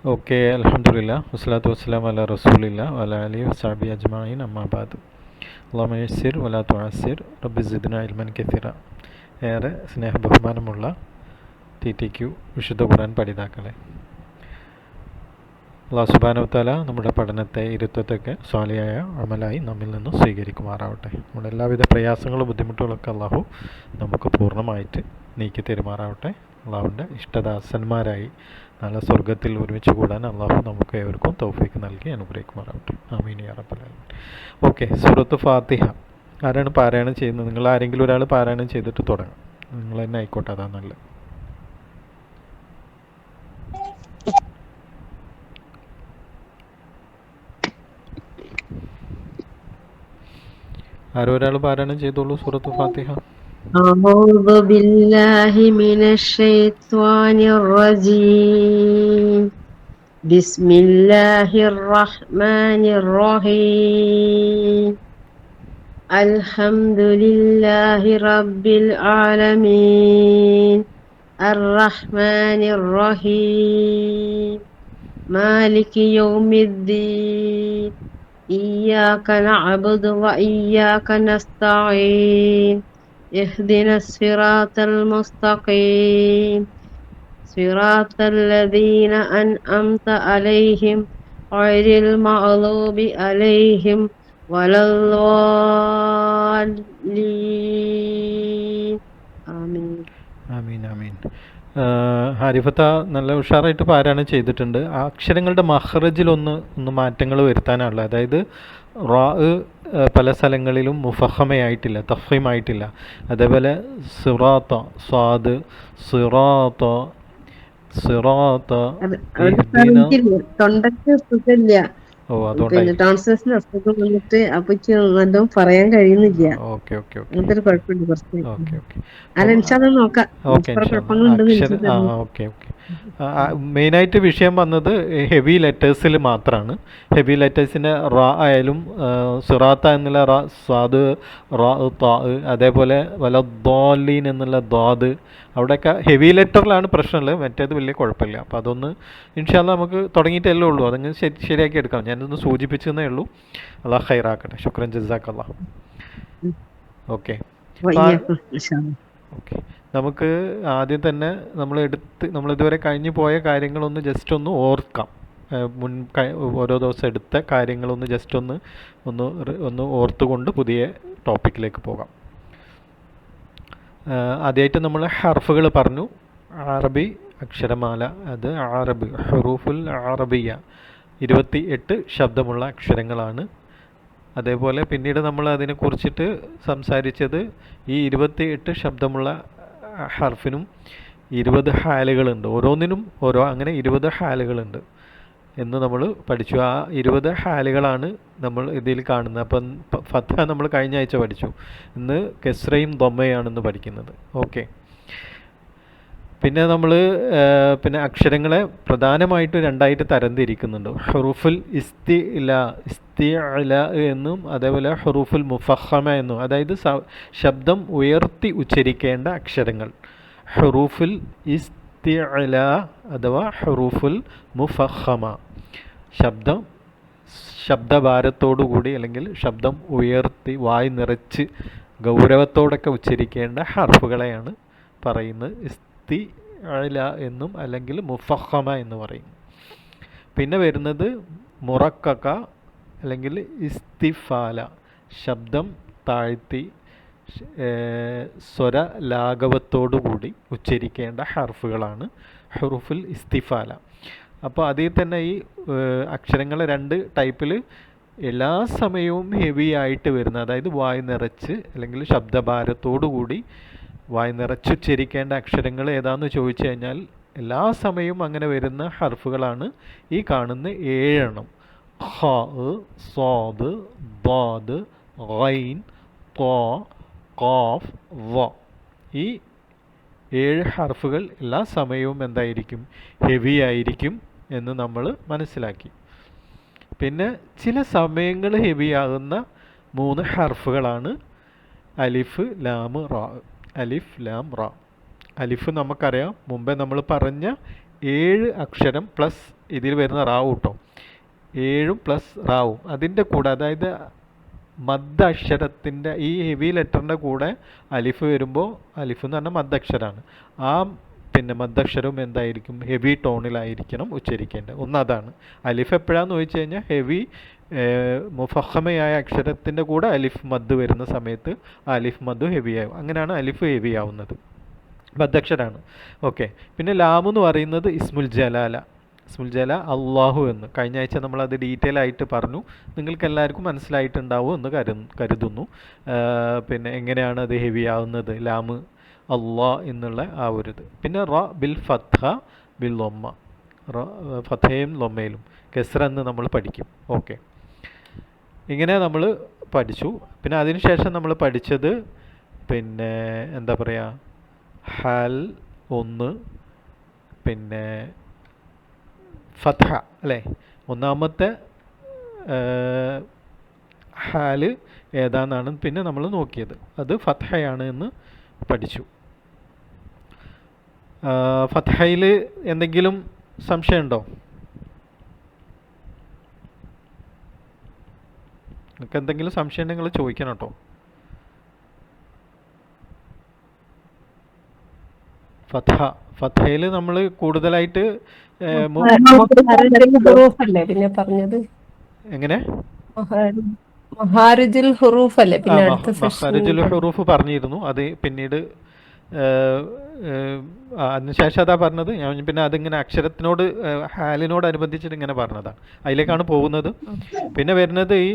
Okay, അൽഹംദുലില്ലാ വസ്സലാത്തു വസ്സലാമു അലാ റസൂലില്ലാ വഅലാ ആലിഹി വസഹ്ബിഹി അജ്മഈൻ അമ്മാ ബഅദ്. അല്ലാഹുമ്മ യസ്സിർ വലാ തുഅസ്സിർ റബ്ബി സിദ്നാ ഇൽമൻ കസീറ. ഏറെ സ്നേഹബഹുമാനമുള്ള TTQ വിശുദ്ധ ഖുർആൻ പഠിതാക്കളെ, അല്ലാഹു സുബ്ഹാനഹു വതആല നമ്മുടെ പഠനത്തെ ഇരുത്തത്തൊക്കെ സ്വാലിഹായ അമലായി നമ്മിൽ നിന്ന് സ്വീകരിക്കുമാറാവട്ടെ. നമ്മുടെ എല്ലാവിധ പ്രയാസങ്ങളും ബുദ്ധിമുട്ടുകളൊക്കെ അള്ളാഹു നമുക്ക് പൂർണ്ണമായിട്ട് നീക്കി തരുമാറാവട്ടെ. അള്ളാഹുവിൻ്റെ ഇഷ്ടദാസന്മാരായി നല്ല സ്വർഗത്തിൽ ഒരുമിച്ച് കൂടാൻ അള്ളാഹു നമുക്ക് ഏവർക്കും തൗഫീക്ക് നൽകി അനുഗ്രഹിക്കുമാറാവട്ടെ. ആമീൻ യാ റബ്ബൽ ആലമീൻ. ഓക്കെ, സൂറത്ത് ഫാത്തിഹ ആരാണ് പാരായണം ചെയ്യുന്നത്? നിങ്ങൾ ആരെങ്കിലും ഒരാൾ പാരായണം ചെയ്തിട്ട് തുടങ്ങാം. നിങ്ങൾ തന്നെ ആയിക്കോട്ടെ, അതാ നല്ലത്. ആരോ ഒരാൾ പാരായണം ചെയ്തോളൂ സൂറത്ത് ഫാത്തിഹ. أعوذ بالله من الشيطان الرجيم. بسم الله الرحمن الرحيم. الحمد لله رب العالمين الرحمن الرحيم مالك يوم الدين إياك نعبد وإياك نستعين اهدنا الصراط المستقيم صراط الذين أنعمت عليهم غير المغضوب عليهم ولا الضالين آمين. ആമീൻ ആമീൻ. ഹാരിഫത്ത നല്ല ഉഷാറായിട്ട് പാരായണം ചെയ്തിട്ടുണ്ട്. ആ അക്ഷരങ്ങളുടെ മഹ്റജിലൊന്ന് മാറ്റങ്ങൾ വരുത്താനുള്ളത്. അതായത് റാ പല സ്ഥലങ്ങളിലും മുഫഹമയായിട്ടില്ല, തഫീമായിട്ടില്ല. അതേപോലെ സിറാത്ത, സ്വാദ്, സിറാത്ത, സിറാത്ത, തൊണ്ടക്ക് സുഖമില്ല. ഓ അതുകൊണ്ടായി ട്രാൻസ്ലേഷൻ അസുഖം വന്നിട്ട് അപ്പൊ നല്ലോണം പറയാൻ കഴിയുന്നില്ല. ഓക്കെ ഓക്കെ ഓക്കെ അങ്ങനത്തെ ഒരു കുഴപ്പമുണ്ട് കുറച്ച്. ഓക്കെ ഓക്കെ അല്ല ഇൻഷാല്ലാ നോക്കാം. Okay okay okay. മെയിനായിട്ട് വിഷയം വന്നത് ഹെവി ലെറ്റേഴ്സിൽ മാത്രമാണ്. ഹെവി ലെറ്റേഴ്സിൻ്റെ റാ ആയാലും സിറാത്ത എന്നുള്ള റാ, സ്വാദ്, റാ, താ, അതേപോലെ വലദ്ദാലീൻ എന്നുള്ള ദ്വാദ്, അവിടെയൊക്കെ ഹെവി ലെറ്ററിലാണ് പ്രശ്നമുള്ളത്. മറ്റേത് വലിയ കുഴപ്പമില്ല. അപ്പോൾ അതൊന്ന് ഇൻഷാല്ലാ നമുക്ക് തുടങ്ങിയിട്ടല്ലേ ഉള്ളൂ, അതങ്ങ് ശരിയാക്കി എടുക്കാം. ഞാനൊന്ന് സൂചിപ്പിച്ചെന്നേ ഉള്ളൂ. അല്ലാഹ് ഖൈറാക്കട്ടെ. ശുക്രൻ ജസാക്കല്ലാഹ്. Okay okay. നമുക്ക് ആദ്യം തന്നെ നമ്മളിതുവരെ കഴിഞ്ഞു പോയ കാര്യങ്ങളൊന്ന് ജസ്റ്റ് ഒന്ന് ഓർക്കാം. ഓരോ ദിവസം എടുത്ത കാര്യങ്ങളൊന്ന് ജസ്റ്റ് ഒന്ന് ഓർത്തുകൊണ്ട് പുതിയ ടോപ്പിക്കിലേക്ക് പോകാം. ആദ്യമായിട്ട് നമ്മൾ ഹർഫുകൾ പറഞ്ഞു. അറബി അക്ഷരമാല, അത് അറബ് ഹുറൂഫുൽ അറബിയ 28 ശബ്ദമുള്ള അക്ഷരങ്ങളാണ്. അതേപോലെ പിന്നീട് നമ്മൾ അതിനെക്കുറിച്ചിട്ട് സംസാരിച്ചത് ഈ 28 ശബ്ദമുള്ള ഹർഫിനും 20 ഹാലുകളുണ്ട്. ഓരോന്നിനും അങ്ങനെ 20 ഹാലുകളുണ്ട് എന്ന് നമ്മൾ പഠിച്ചു. ആ 20 ഹാലുകളാണ് നമ്മൾ ഇതിൽ കാണുന്നത്. അപ്പം ഫത്ഹ നമ്മൾ കഴിഞ്ഞ ആഴ്ച പഠിച്ചു. ഇന്ന് കെസ്രയും ദൊമ്മയാണെന്ന് പഠിക്കുന്നത്. ഓക്കെ. പിന്നെ നമ്മൾ അക്ഷരങ്ങളെ പ്രധാനമായിട്ട് രണ്ടായിട്ട് തരംതിരിക്കുന്നുണ്ട്. ഹുറൂഫുൽ ഇസ്തിഅല എന്നും അതേപോലെ ഹുറൂഫുൽ മുഫഖമ എന്നും, അതായത് ശബ്ദം ഉയർത്തി ഉച്ചരിക്കേണ്ട അക്ഷരങ്ങൾ. ഹുറൂഫുൽ ഇസ്തിഅല അഥവാ ഹുറൂഫുൽ മുഫഖമ, ശബ്ദഭാരത്തോടുകൂടി അല്ലെങ്കിൽ ശബ്ദം ഉയർത്തി വായ് നിറച്ച് ഗൗരവത്തോടൊക്കെ ഉച്ചരിക്കേണ്ട ഹർഫുകളെയാണ് പറയുന്നത് ഇസ്തിഅല എന്നും അല്ലെങ്കിൽ മുഫഖമ എന്ന് പറയും. പിന്നെ വരുന്നത് മുറക്കക അല്ലെങ്കിൽ ഇസ്തിഫാല, ശബ്ദം താഴ്ത്തി സ്വര ലാഘവത്തോടുകൂടി ഉച്ചരിക്കേണ്ട ഹർഫുകളാണ് ഹുറൂഫുൽ ഇസ്തിഫാല. അപ്പോൾ അതിൽ തന്നെ ഈ അക്ഷരങ്ങൾ രണ്ട് ടൈപ്പിൽ എല്ലാ സമയവും ഹെവി ആയിട്ട് വരുന്ന, അതായത് വായ് നിറച്ച് അല്ലെങ്കിൽ ശബ്ദഭാരത്തോടുകൂടി വായ് നിറച്ചുച്ചരിക്കേണ്ട അക്ഷരങ്ങൾ ഏതാണെന്ന് ചോദിച്ചു കഴിഞ്ഞാൽ എല്ലാ സമയവും അങ്ങനെ വരുന്ന ഹർഫുകളാണ് ഈ കാണുന്ന 7 എണ്ണം. ഖ, സ്വാദ്, ദ്വാദ്, ഗൈൻ, ത്വാ, ഖാഫ്, വ. ഈ 7 ഹർഫുകൾ എല്ലാ സമയവും എന്തായിരിക്കും? ഹെവി ആയിരിക്കും എന്ന് നമ്മൾ മനസ്സിലാക്കി. പിന്നെ ചില സമയങ്ങൾ ഹെവി ആകുന്ന 3 ഹർഫുകളാണ് അലിഫ്, ലാം, റാ. അലിഫ്, ലാം, റാ. അലിഫ് നമുക്കറിയാം, മുമ്പേ നമ്മൾ പറഞ്ഞ 7 അക്ഷരം പ്ലസ് ഇതിൽ വരുന്ന റാവും കേട്ടോ, 7 പ്ലസ് റാവും അതിൻ്റെ കൂടെ, അതായത് മദ് അക്ഷരത്തിൻ്റെ ഈ ഹെവി ലെറ്ററിൻ്റെ കൂടെ അലിഫ് വരുമ്പോൾ, അലിഫ് എന്ന് പറഞ്ഞാൽ മദ്ദക്ഷരമാണ്, ആ പിന്നെ മദ്ദക്ഷരവും എന്തായിരിക്കും, ഹെവി ടോണിലായിരിക്കണം ഉച്ചരിക്കേണ്ടത്. ഒന്നതാണ്. അലിഫ് എപ്പോഴാണെന്ന് ചോദിച്ചു കഴിഞ്ഞാൽ ഹെവി മുഫഹമയായ അക്ഷരത്തിൻ്റെ കൂടെ അലിഫ് മദ് വരുന്ന സമയത്ത് ആ അലിഫ് മദ് ഹെവി ആവും. അങ്ങനെയാണ് അലിഫ് ഹെവി ആവുന്നത്, മദ്ദക്ഷരാണ്. ഓക്കെ. പിന്നെ ലാം എന്ന് പറയുന്നത് ഇസ്മുൽ ജലാല. ഇസ്മുൽ ജല അള്ളാഹു എന്ന് കഴിഞ്ഞ ആഴ്ച നമ്മളത് ഡീറ്റെയിൽ ആയിട്ട് പറഞ്ഞു. നിങ്ങൾക്ക് എല്ലാവർക്കും മനസ്സിലായിട്ടുണ്ടാവും എന്ന് കരുതുന്നു. പിന്നെ എങ്ങനെയാണ് അത് ഹെവി ആവുന്നത്, ലാം അള്ളാ എന്നുള്ള ആ ഒരു ഇത്. പിന്നെ റ ബിൽ ഫത്ഹ ബിൽ ലൊമ്മ, റ ഫത്തയും ലൊമ്മയിലും കെസ്ര എന്ന് നമ്മൾ പഠിക്കും. ഓക്കെ, ഇങ്ങനെ നമ്മൾ പഠിച്ചു. പിന്നെ അതിനുശേഷം നമ്മൾ പഠിച്ചത് പിന്നെ എന്താ പറയുക, ഹാൽ 1, പിന്നെ ഫത്ഹ അല്ലേ, ഒന്നാമത്തെ ഹാല് ഏതാണെന്നാണ് പിന്നെ നമ്മൾ നോക്കിയത്, അത് ഫത്ഹയാണ് എന്ന് പഠിച്ചു. ഫത്ഹയിൽ എന്തെങ്കിലും സംശയമുണ്ടോ? നിങ്ങൾക്ക് എന്തെങ്കിലും സംശയം ഉണ്ടെങ്കിൽ ചോദിക്കണം കേട്ടോ. ഫത്ഹയിൽ നമ്മൾ കൂടുതലായിട്ട് എങ്ങനെ മഹാരിജുൽ ഹുറൂഫ് അല്ലേ, പിന്നെ അടുത്ത മഹാരിജുൽ ഹുറൂഫ് പറഞ്ഞിരുന്നു. അത് പിന്നീട് അതിനുശേഷം അതാ പറഞ്ഞത് ഞാൻ. പിന്നെ അതിങ്ങനെ അക്ഷരത്തിനോട് ഹാലിനോട് അനുബന്ധിച്ചിട്ട് ഇങ്ങനെ പറഞ്ഞതാണ്, അതിലേക്കാണ് പോകുന്നത്. പിന്നെ വരുന്നത് ഈ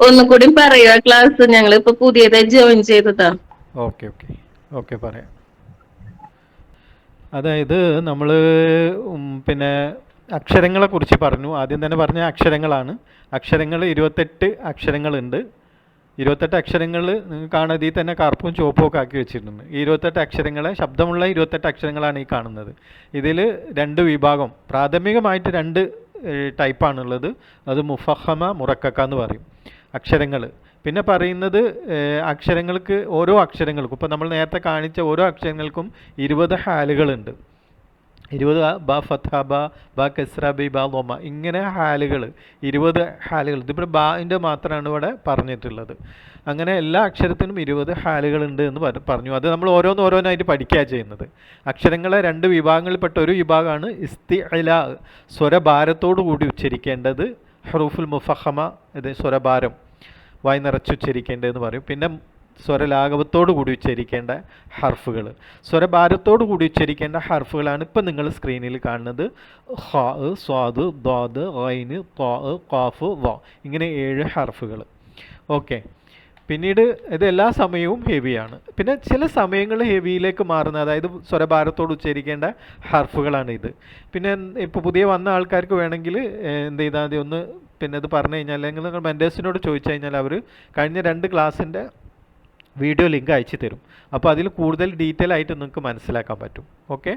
ഒന്നുകൂടി പറയുക ക്ലാസ്, ഞങ്ങൾ ഇപ്പൊ പുതിയതായി ജോയിൻ ചെയ്തതാ. ഓക്കെ ഓക്കെ ഓക്കെ പറയാം. അതായത് നമ്മൾ പിന്നെ അക്ഷരങ്ങളെ കുറിച്ച് പറഞ്ഞു. ആദ്യം തന്നെ പറഞ്ഞ അക്ഷരങ്ങളാണ്. അക്ഷരങ്ങൾ 28 അക്ഷരങ്ങളുണ്ട്. 28 അക്ഷരങ്ങൾ നിങ്ങൾ കാണാൻ ഇതിൽ തന്നെ കറുപ്പും ചുവപ്പും ഒക്കെ ആക്കി വെച്ചിട്ടുണ്ട്. ഈ 28 അക്ഷരങ്ങളെ, ശബ്ദമുള്ള 28 അക്ഷരങ്ങളാണ് ഈ കാണുന്നത്. ഇതിൽ 2 വിഭാഗം, പ്രാഥമികമായിട്ട് 2 ടൈപ്പാണുള്ളത്. അത് മുഫഹമ, മുറക്കക്ക എന്ന് പറയും അക്ഷരങ്ങൾ. പിന്നെ പറയുന്നത് അക്ഷരങ്ങൾക്ക്, ഓരോ അക്ഷരങ്ങൾക്കും ഇപ്പോൾ നമ്മൾ നേരത്തെ കാണിച്ച ഓരോ അക്ഷരങ്ങൾക്കും 20 ഹാലുകളുണ്ട്. 20 ബ ഫത്ഹ, ബ കസ്ര, ബി ബ ലൊമ, ഇങ്ങനെ ഹാലുകൾ 20 ഹാലുകൾ. ഇതിപ്പോൾ ബാൻ്റെ മാത്രമാണ് ഇവിടെ പറഞ്ഞിട്ടുള്ളത്. അങ്ങനെ എല്ലാ അക്ഷരത്തിനും 20 ഹാലുകളുണ്ട് എന്ന് പറഞ്ഞു. അത് നമ്മൾ ഓരോന്നായിട്ട് പഠിക്കുക ചെയ്യുന്നത്. അക്ഷരങ്ങളെ 2 വിഭാഗങ്ങളിൽപ്പെട്ട ഒരു വിഭാഗമാണ് ഇസ്തിഅല, സ്വരഭാരത്തോടു കൂടി ഉച്ചരിക്കേണ്ടത്. ഹറൂഫുൽ മുഫഹമ, ഇത് സ്വരഭാരം, വായി നിറച്ചുച്ചരിക്കേണ്ടതെന്ന് പറയും. പിന്നെ സ്വരലാഘവത്തോടു കൂടി ഉച്ചരിക്കേണ്ട ഹർഫുകൾ, സ്വരഭാരത്തോടു കൂടി ഉച്ചരിക്കേണ്ട ഹർഫുകളാണ് ഇപ്പം നിങ്ങൾ സ്ക്രീനിൽ കാണുന്നത്. ഖാ, സ്വാദ്, ദ്വാദ്, ഐന്, ത്വാ, ഖാഫ്, വ, ഇങ്ങനെ 7 ഹർഫുകൾ. ഓക്കെ. പിന്നീട് ഇത് എല്ലാ സമയവും ഹെവിയാണ്. പിന്നെ ചില സമയങ്ങൾ ഹെവിയിലേക്ക് മാറുന്ന, അതായത് സ്വരഭാരത്തോട് ഉച്ചരിക്കേണ്ട ഹർഫുകളാണ് ഇത്. പിന്നെ ഇപ്പോൾ പുതിയ വന്ന ആൾക്കാർക്ക് വേണമെങ്കിൽ എന്ത് ചെയ്താൽ മതി, ഒന്ന് പിന്നെ ഇത് പറഞ്ഞു കഴിഞ്ഞാൽ, അല്ലെങ്കിൽ നിങ്ങൾ മെൻറ്റേഴ്സിനോട് ചോദിച്ചു കഴിഞ്ഞാൽ അവർ കഴിഞ്ഞ 2 ക്ലാസ്സിൻ്റെ വീഡിയോ ലിങ്ക് അയച്ചു തരും. അപ്പോൾ അതിൽ കൂടുതൽ ഡീറ്റെയിൽ ആയിട്ട് നിങ്ങൾക്ക് മനസ്സിലാക്കാൻ പറ്റും. ഓക്കെ.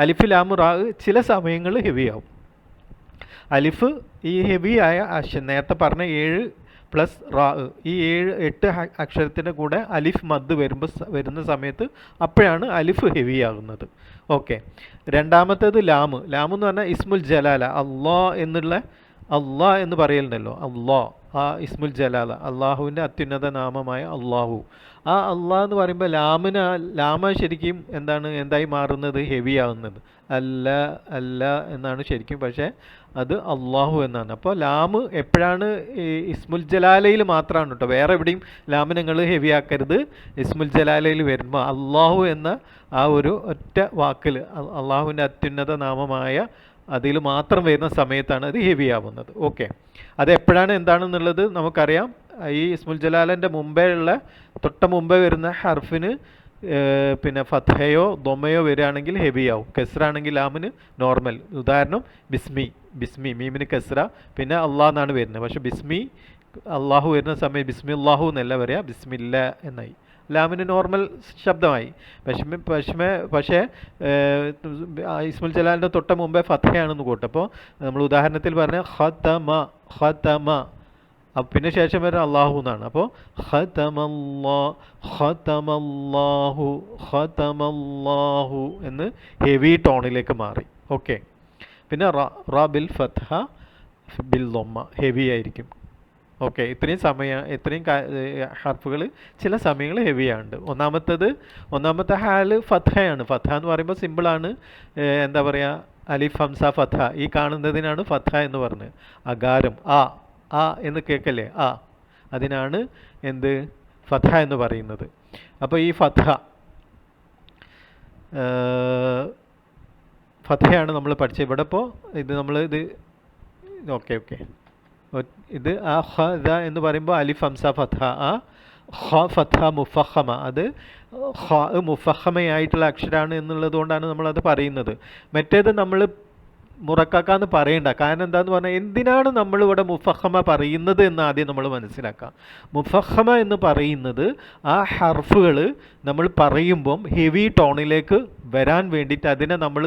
അലിഫ് ലാം റാ ചില സമയങ്ങളിൽ ഹെവി ആവും. അലിഫ് ഈ ഹെവി ആയ നേരത്തെ പറഞ്ഞ 7 പ്ലസ് റാ, ഈ 8 അക്ഷരത്തിൻ്റെ കൂടെ അലിഫ് മദ് വരുന്ന സമയത്ത് അപ്പോഴാണ് അലിഫ് ഹെവി ആകുന്നത്. ഓക്കെ. രണ്ടാമത്തേത് ലാം. ലാം എന്ന് പറഞ്ഞാൽ ഇസ്മുൽ ജലാല, അള്ളാ എന്നുള്ള, അള്ളാ എന്ന് പറയലുണ്ടല്ലോ, അള്ളാ, ആ ഇസ്മുൽ ജലാല, അള്ളാഹുവിൻ്റെ അത്യുന്നത നാമമായ അള്ളാഹു. ആ അള്ളാഹ് എന്ന് പറയുമ്പോൾ ലാമ ശരിക്കും എന്തായി മാറുന്നത്, ഹെവി ആവുന്നത്. അല്ല എന്നാണ് ശരിക്കും, പക്ഷേ അത് അള്ളാഹു എന്നാണ്. അപ്പോൾ ലാം എപ്പോഴാണ് ഇസ്മുൽ ജലാലയിൽ മാത്രമാണ് കേട്ടോ, വേറെ എവിടെയും ലാം നിങ്ങൾ ഹെവി ആക്കരുത്. ഇസ്മുൽ ജലാലയിൽ വരുമ്പോൾ അള്ളാഹു എന്ന ആ ഒരു ഒറ്റ വാക്കിൽ, അള്ളാഹുവിൻ്റെ അത്യുന്നത നാമമായ അതിൽ മാത്രം വരുന്ന സമയത്താണ് അത് ഹെവി ആവുന്നത്. ഓക്കെ. അത് എപ്പോഴാണ് എന്താണെന്നുള്ളത് നമുക്കറിയാം. ഈ ഇസ്മുൽ ജലാലിൻ്റെ തൊട്ട് മുമ്പേ വരുന്ന ഹർഫിന് പിന്നെ ഫത്ഹയോ ദൊമയോ വരികയാണെങ്കിൽ ഹെവി ആവും. കെസ്റാണെങ്കിൽ ലാമിന് നോർമൽ. ഉദാഹരണം ബിസ്മി, മീമിന് കെസ്ര, പിന്നെ അള്ളാഹ് എന്നാണ് വരുന്നത്. പക്ഷെ ബിസ്മി അള്ളാഹു വരുന്ന സമയം ബിസ്മി അള്ളാഹു എന്നല്ല പറയുക, ബിസ്മില്ല എന്നായി. ലാമിന് നോർമൽ ശബ്ദമായി. പക്ഷേ ഇസ്മുൽ ജലാലിൻ്റെ തൊട്ട് മുമ്പേ ഫത്ഹയാണെന്ന് കൂട്ടപ്പോൾ നമ്മൾ ഉദാഹരണത്തിൽ പറഞ്ഞ ഖതമ, പിന്നെ ശേഷം വരുന്ന അള്ളാഹു എന്നാണ്. അപ്പോൾ ഖതമല്ലാഹു ഖതമല്ലാഹു എന്ന് ഹെവി ടോണിലേക്ക് മാറി. ഓക്കെ. പിന്നെ റ ബിൽ ഫത്ഹ ബിൽ ദമ്മ ഹെവി ആയിരിക്കും. ഓക്കെ. ഇത്രയും ഹർഫുകൾ ചില സമയങ്ങൾ ഹെവിയാണ്. ഒന്നാമത്തെ ഹാല് ഫത്ഹയാണ്. ഫത്ഹ എന്ന് പറയുമ്പോൾ സിമ്പിളാണ്. എന്താ പറയുക, അലിഫ് ഹംസ ഫത്ഹ, ഈ കാണുന്നതിനാണ് ഫത്ഹ എന്ന് പറഞ്ഞത്. അകാരം ആ എന്ന് കേൾക്കല്ലേ, അതിനാണ് എന്ത് ഫത്ഹ എന്ന് പറയുന്നത്. അപ്പോൾ ഈ ഫത്ഹയാണ് നമ്മൾ പഠിച്ചത്. ഇവിടെ ഇപ്പോൾ ഓക്കെ ഇത് ആ ഖ എന്ന് പറയുമ്പോൾ അലിഫ് ഹംസ ഫത്ഹ, ഖ ഫത്ഹ മുഫഖമ, അത് ഖ മുഫഖമയായിട്ടുള്ള അക്ഷരമാണ് എന്നുള്ളത് കൊണ്ടാണ് നമ്മളത് പറയുന്നത്. മറ്റേത് നമ്മൾ മുറക്കാക്കാന്ന് പറയണ്ട. കാരണം എന്താന്ന് പറഞ്ഞാൽ എന്തിനാണ് നമ്മളിവിടെ മുഫഖമ പറയുന്നത് എന്ന് ആദ്യം നമ്മൾ മനസ്സിലാക്കാം. മുഫഖമ എന്ന് പറയുന്നത് ആ ഹർഫുകൾ നമ്മൾ പറയുമ്പം ഹെവി ടോണിലേക്ക് വരാൻ വേണ്ടിയിട്ട് അതിനെ നമ്മൾ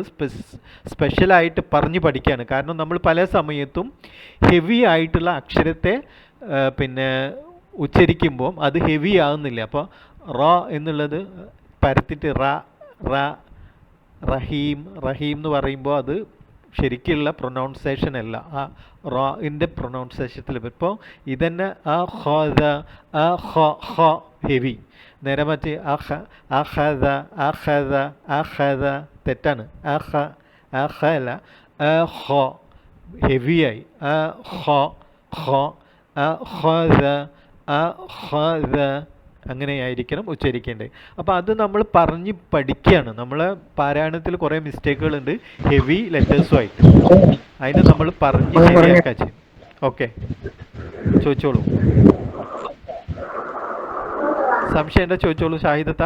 സ്പെഷ്യലായിട്ട് പറഞ്ഞു പഠിക്കുകയാണ്. കാരണം നമ്മൾ പല സമയത്തും ഹെവി ആയിട്ടുള്ള അക്ഷരത്തെ പിന്നെ ഉച്ചരിക്കുമ്പോൾ അത് ഹെവി ആകുന്നില്ല. അപ്പോൾ റ എന്നുള്ളത് പരത്തിട്ട് റഹീം എന്ന് പറയുമ്പോൾ അത് ശരിക്കുള്ള പ്രൊനൗൺസേഷൻ അല്ല, ആ റാഇൻ്റെ പ്രൊനൗൺസേഷത്തിൽ. ഇപ്പോൾ ഇതന്നെ ഹെവി. നേരെ മറ്റ് തെറ്റാണ്. അല്ല, ഹെവിയായി. അങ്ങനെയായിരിക്കണം ഉച്ചരിക്കേണ്ടത്. അപ്പോൾ അത് നമ്മൾ പറഞ്ഞ് പഠിക്കുകയാണ്. നമ്മളെ പാരായണത്തിൽ കുറേ മിസ്റ്റേക്കുകളുണ്ട് ഹെവി ലെറ്റേഴ്സുമായിട്ട്. അതിന് നമ്മൾ പറഞ്ഞ് ശരിയാക്കാൻ ചെയ്യും. ഓക്കെ, ചോദിച്ചോളൂ. സംശയം എന്താ ചോദിച്ചോളൂ ഷാഹിദത്ത.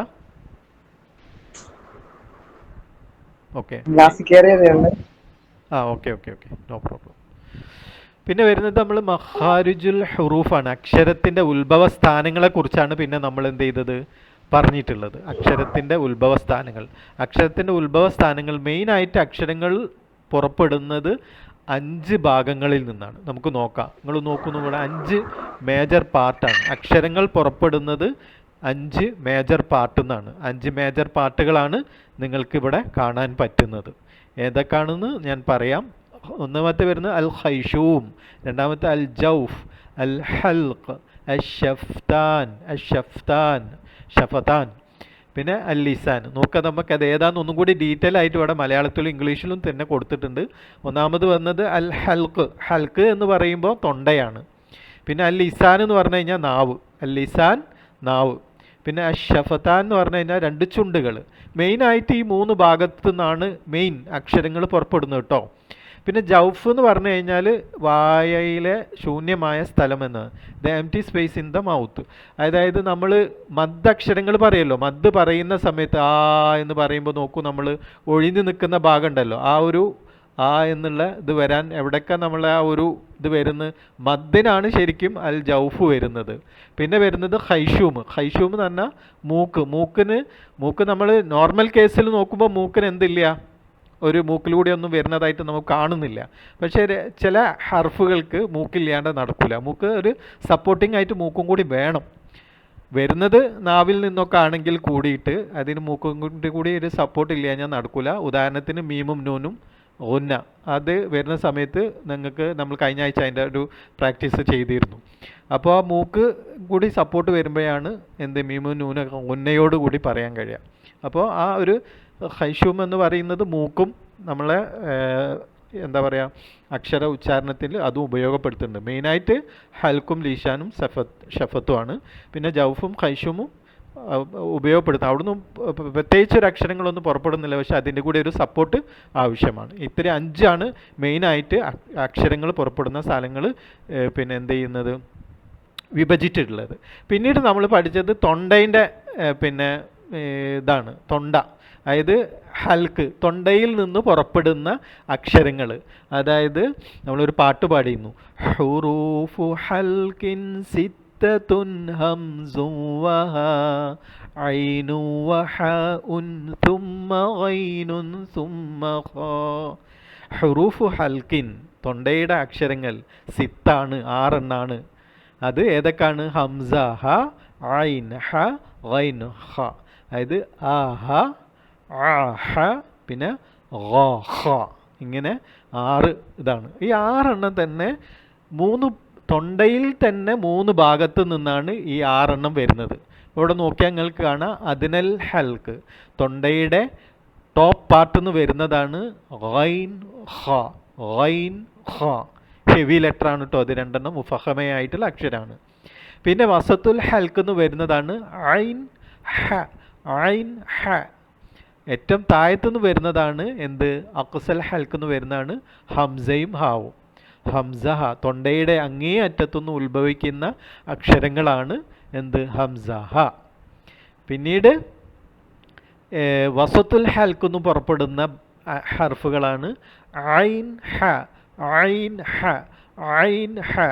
Okay okay no problem. പിന്നെ വരുന്നത് നമ്മൾ മഖാരിജുൽ ഹുറൂഫാണ്. അക്ഷരത്തിൻ്റെ ഉത്ഭവസ്ഥാനങ്ങളെ കുറിച്ചാണ് പിന്നെ നമ്മൾ എന്ത് ചെയ്തത് പറഞ്ഞിട്ടുള്ളത്. അക്ഷരത്തിൻ്റെ ഉത്ഭവസ്ഥാനങ്ങൾ മെയിനായിട്ട് അക്ഷരങ്ങൾ പുറപ്പെടുന്നത് 5 ഭാഗങ്ങളിൽ നിന്നാണ്. നമുക്ക് നോക്കാം. നിങ്ങൾ നോക്കുന്നു, ഇവിടെ 5 മേജർ പാർട്ടാണ്. അക്ഷരങ്ങൾ പുറപ്പെടുന്നത് 5 മേജർ പാർട്ട് എന്നാണ്. 5 മേജർ പാർട്ടുകളാണ് നിങ്ങൾക്കിവിടെ കാണാൻ പറ്റുന്നത്. ഏതൊക്കെയാണെന്ന് ഞാൻ പറയാം. ഒന്നാമത്തെ വരുന്നത് അൽ ഖൈഷൂം, രണ്ടാമത്തെ അൽ ജൗഫ്, അൽ ഹൽഖ്, ഷഫതാൻ, പിന്നെ അൽ ലിസാൻ. നോക്കാം നമുക്കത് ഏതാണെന്ന് ഒന്നും കൂടി ഡീറ്റെയിൽ ആയിട്ട് ഇവിടെ മലയാളത്തിലും ഇംഗ്ലീഷിലും തന്നെ കൊടുത്തിട്ടുണ്ട്. ഒന്നാമത് വന്നത് അൽ ഹൽഖ് എന്ന് പറയുമ്പോൾ തൊണ്ടയാണ്. പിന്നെ അൽ ലിസാൻ എന്ന് പറഞ്ഞു കഴിഞ്ഞാൽ നാവ്. പിന്നെ ഷഫതാൻ എന്ന് പറഞ്ഞു കഴിഞ്ഞാൽ 2 ചുണ്ടുകൾ. മെയിനായിട്ട് ഈ 3 ഭാഗത്തു നിന്നാണ് മെയിൻ അക്ഷരങ്ങൾ പുറപ്പെടുന്നത് കേട്ടോ. പിന്നെ ജൗഫ് എന്ന് പറഞ്ഞു കഴിഞ്ഞാൽ വായയിലെ ശൂന്യമായ സ്ഥലമെന്ന്, the empty space in the mouth. അതായത് നമ്മൾ മദ് അക്ഷരങ്ങൾ പറയുമല്ലോ, മദ് പറയുന്ന സമയത്ത് ആ എന്ന് പറയുമ്പോൾ നോക്കൂ, നമ്മൾ ഒഴിഞ്ഞു നിൽക്കുന്ന ഭാഗം ഉണ്ടല്ലോ, ആ എന്നുള്ള ഇത് വരാൻ എവിടെയൊക്കെ നമ്മൾ ആ ഒരു ഇത് വരുന്നത് മദ്ദിനാണ് ശരിക്കും അൽ ജൗഫ് വരുന്നത്. പിന്നെ വരുന്നത് ഖൈഷൂം എന്ന് പറഞ്ഞാൽ മൂക്ക് നമ്മൾ നോർമൽ കേസിൽ നോക്കുമ്പോൾ മൂക്കിന് എന്തില്ല, ഒരു മൂക്കിലൂടെ ഒന്നും വരുന്നതായിട്ട് നമുക്ക് കാണുന്നില്ല. പക്ഷേ ചില ഹർഫുകൾക്ക് മൂക്കില്ലാണ്ട് നടക്കില്ല. മൂക്ക് ഒരു സപ്പോർട്ടിംഗ് ആയിട്ട് മൂക്കും കൂടി വേണം. വരുന്നത് നാവിൽ നിന്നൊക്കെ ആണെങ്കിൽ കൂടിയിട്ട് അതിന് മൂക്കും കൂടി ഒരു സപ്പോർട്ട് ഇല്ല ഞാൻ നടക്കില്ല. ഉദാഹരണത്തിന് മീമും നൂനും ഒന്ന, അത് വരുന്ന സമയത്ത് നമ്മൾ കഴിഞ്ഞ ആഴ്ച അതിൻ്റെ ഒരു പ്രാക്ടീസ് ചെയ്തിരുന്നു. അപ്പോൾ ആ മൂക്ക് കൂടി സപ്പോർട്ട് വരുമ്പോഴാണ് മീമും നൂനൊക്കെ ഒന്നയോട് കൂടി പറയാൻ കഴിയുക. അപ്പോൾ ആ ഒരു ഖൈഷൂം എന്ന് പറയുന്നത് മൂക്കും നമ്മളെ എന്താ പറയുക അക്ഷര ഉച്ചാരണത്തിൽ അതും ഉപയോഗപ്പെടുത്തുന്നുണ്ട്. മെയിനായിട്ട് ഹൽക്കും ലീഷാനും ഷഫത്തുമാണ്. പിന്നെ ജൗഫും ഖൈഷൂമും ഉപയോഗപ്പെടുത്താം. അവിടുന്ന് പ്രത്യേകിച്ച് ഒരു അക്ഷരങ്ങളൊന്നും പുറപ്പെടുന്നില്ല, പക്ഷെ അതിൻ്റെ കൂടെ ഒരു സപ്പോർട്ട് ആവശ്യമാണ്. ഇത്രയും 5 മെയിനായിട്ട് അക്ഷരങ്ങൾ പുറപ്പെടുന്ന സ്ഥലങ്ങൾ പിന്നെ എന്ത് ചെയ്യുന്നത് വിഭജിച്ചിട്ടുള്ളത്. പിന്നീട് നമ്മൾ പഠിച്ചത് തൊണ്ടേൻ്റെ പിന്നെ ഇതാണ് തൊണ്ട, അതായത് ഹൽക്ക്, തൊണ്ടയിൽ നിന്ന് പുറപ്പെടുന്ന അക്ഷരങ്ങൾ. അതായത് നമ്മളൊരു പാട്ട് പാടിയിരുന്നു, ഹുറൂഫു ഹൽക്കിൻ സിത്തത്തുൻ ഹംസും വഹാ ഐനു വഹാഉൻ തുമ്മ ഗൈനുൻ തുമ്മ ഖാ. ഹുറൂഫു ഹൽക്കിൻ, തൊണ്ടയുടെ അക്ഷരങ്ങൾ സിത്താണ്, 6 എണ്ണാണ്. അത് ഏതൊക്കെയാണ്? ഹംസ, ഹ, ഐൻ, ഹ, ഗൈൻ, ഹ. അതായത് ആ, ഹ, ആ, ഹ, പിന്നെ ഗ, ഹ. ഇങ്ങനെ 6 ഇതാണ്. ഈ 6 തന്നെ തൊണ്ടയിൽ തന്നെ 3 ഭാഗത്ത് നിന്നാണ് ഈ 6 വരുന്നത്. ഇവിടെ നോക്കിയാൽ നിങ്ങൾക്ക് കാണാം അദ്നൽ ഹൽക്ക്, തൊണ്ടയുടെ ടോപ്പ് പാർട്ട് നിന്ന് വരുന്നതാണ് ഗൈൻ, ഹ, ഗൈൻ, ഹ. ഹെവി ലെറ്റർ ആണ് കേട്ടോ. അത് 2 മുഫഹമയായിട്ടുള്ള അക്ഷരമാണ്. പിന്നെ വസത്തുൽ ഹൽക്ക് എന്ന് വരുന്നതാണ് ഐൻ, ഹ, ഐൻ, ഹ. ഏറ്റവും താഴത്തുനിന്ന് വരുന്നതാണ് എന്ത്? അക്സൽ ഹൽക്ക് എന്ന് വരുന്നതാണ് ഹംസയും ഹാവും. ഹംസ, ഹ. തൊണ്ടയുടെ അങ്ങേ അറ്റത്തുനിന്ന് ഉത്ഭവിക്കുന്ന അക്ഷരങ്ങളാണ് എന്ത്? ഹംസ, ഹ. പിന്നീട് വസത്തുൽ ഹൽക്ക് എന്ന് പുറപ്പെടുന്ന ഹർഫുകളാണ് ഐൻ, ഹ, ഐൻ, ഹ, ഐൻ, ഹ.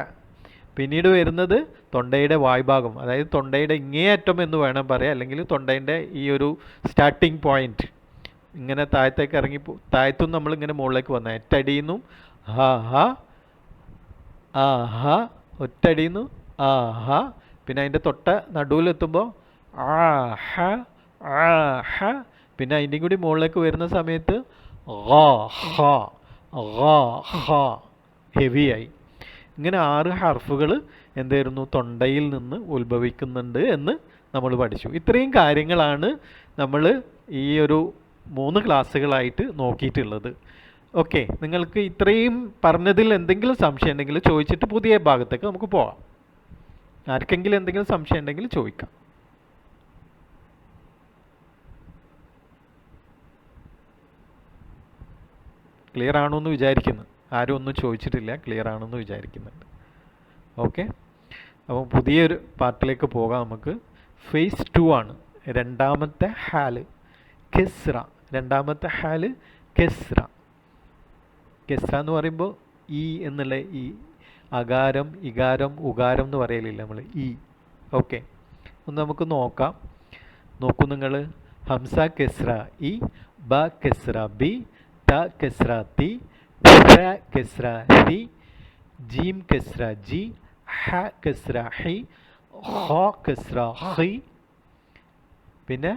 പിന്നീട് വരുന്നത് തൊണ്ടയുടെ വായ്ഭാഗം, അതായത് തൊണ്ടയുടെ ഇങ്ങേ അറ്റം എന്ന് വേണം പറയാം, അല്ലെങ്കിൽ തൊണ്ടയുടെ ഈ ഒരു സ്റ്റാർട്ടിങ് പോയിന്റ്. ഇങ്ങനെ താഴത്തേക്ക് ഇറങ്ങി താഴത്തുനിന്ന് നമ്മളിങ്ങനെ മുകളിലേക്ക് വന്ന ഒറ്റടിയുന്നു ഹ, ഹ, ആ, ഹ, ഒറ്റടിയുന്നു ആ, ഹ. പിന്നെ അതിൻ്റെ തൊട്ട നടുവിലെത്തുമ്പോൾ ആ, ഹ, ആ, ഹ. പിന്നെ അതിൻ്റെയും കൂടി മുകളിലേക്ക് വരുന്ന സമയത്ത് ഗ, ഹ, ഗ, ഹ. ഹെവിയായി. ഇങ്ങനെ 6 ഹർഫുകൾ എന്തായിരുന്നു? തൊണ്ടയിൽ നിന്ന് ഉത്ഭവിക്കുന്നുണ്ട് എന്ന് നമ്മൾ പഠിച്ചു. ഇത്രയും കാര്യങ്ങളാണ് നമ്മൾ ഈ ഒരു 3 ക്ലാസ്സുകളായിട്ട് നോക്കിയിട്ടുള്ളത്. ഓക്കെ, നിങ്ങൾക്ക് ഇത്രയും പറഞ്ഞതിൽ എന്തെങ്കിലും സംശയം ഉണ്ടെങ്കിൽ ചോദിച്ചിട്ട് പുതിയ ഭാഗത്തേക്ക് നമുക്ക് പോകാം. ആർക്കെങ്കിലും എന്തെങ്കിലും സംശയം ഉണ്ടെങ്കിൽ ചോദിക്കാം. ക്ലിയർ ആണോ എന്ന് വിചാരിക്കുന്നു. ആരും ഒന്നും ചോദിച്ചിട്ടില്ല, ക്ലിയർ ആണെന്ന് വിചാരിക്കുന്നുണ്ട്. ഓക്കെ, അപ്പോൾ പുതിയൊരു പാർട്ടിലേക്ക് പോകാം നമുക്ക്. ഫേസ് 2 ആണ്. രണ്ടാമത്തെ ഹാല് കെസ്ര. രണ്ടാമത്തെ ഹാല് കെസ്ര. കെസ്ര എന്ന് പറയുമ്പോൾ ഈ എന്നുള്ള ഈ അകാരം, ഇകാരം, ഉകാരം എന്ന് പറയലില്ല നമ്മൾ, ഈ. ഓക്കെ, ഒന്ന് നമുക്ക് നോക്കാം. നോക്കൂ നിങ്ങൾ. ഹംസ കെസ്ര ഇ, ബ കെസ്ര ബി, ത കെസ്ര തി, ര കെസ്ര രി, ജീം കെസ്ര ജി, ഹ കെസ്ര ഹി, ഹ കെസ്ര ഹി. പിന്നെ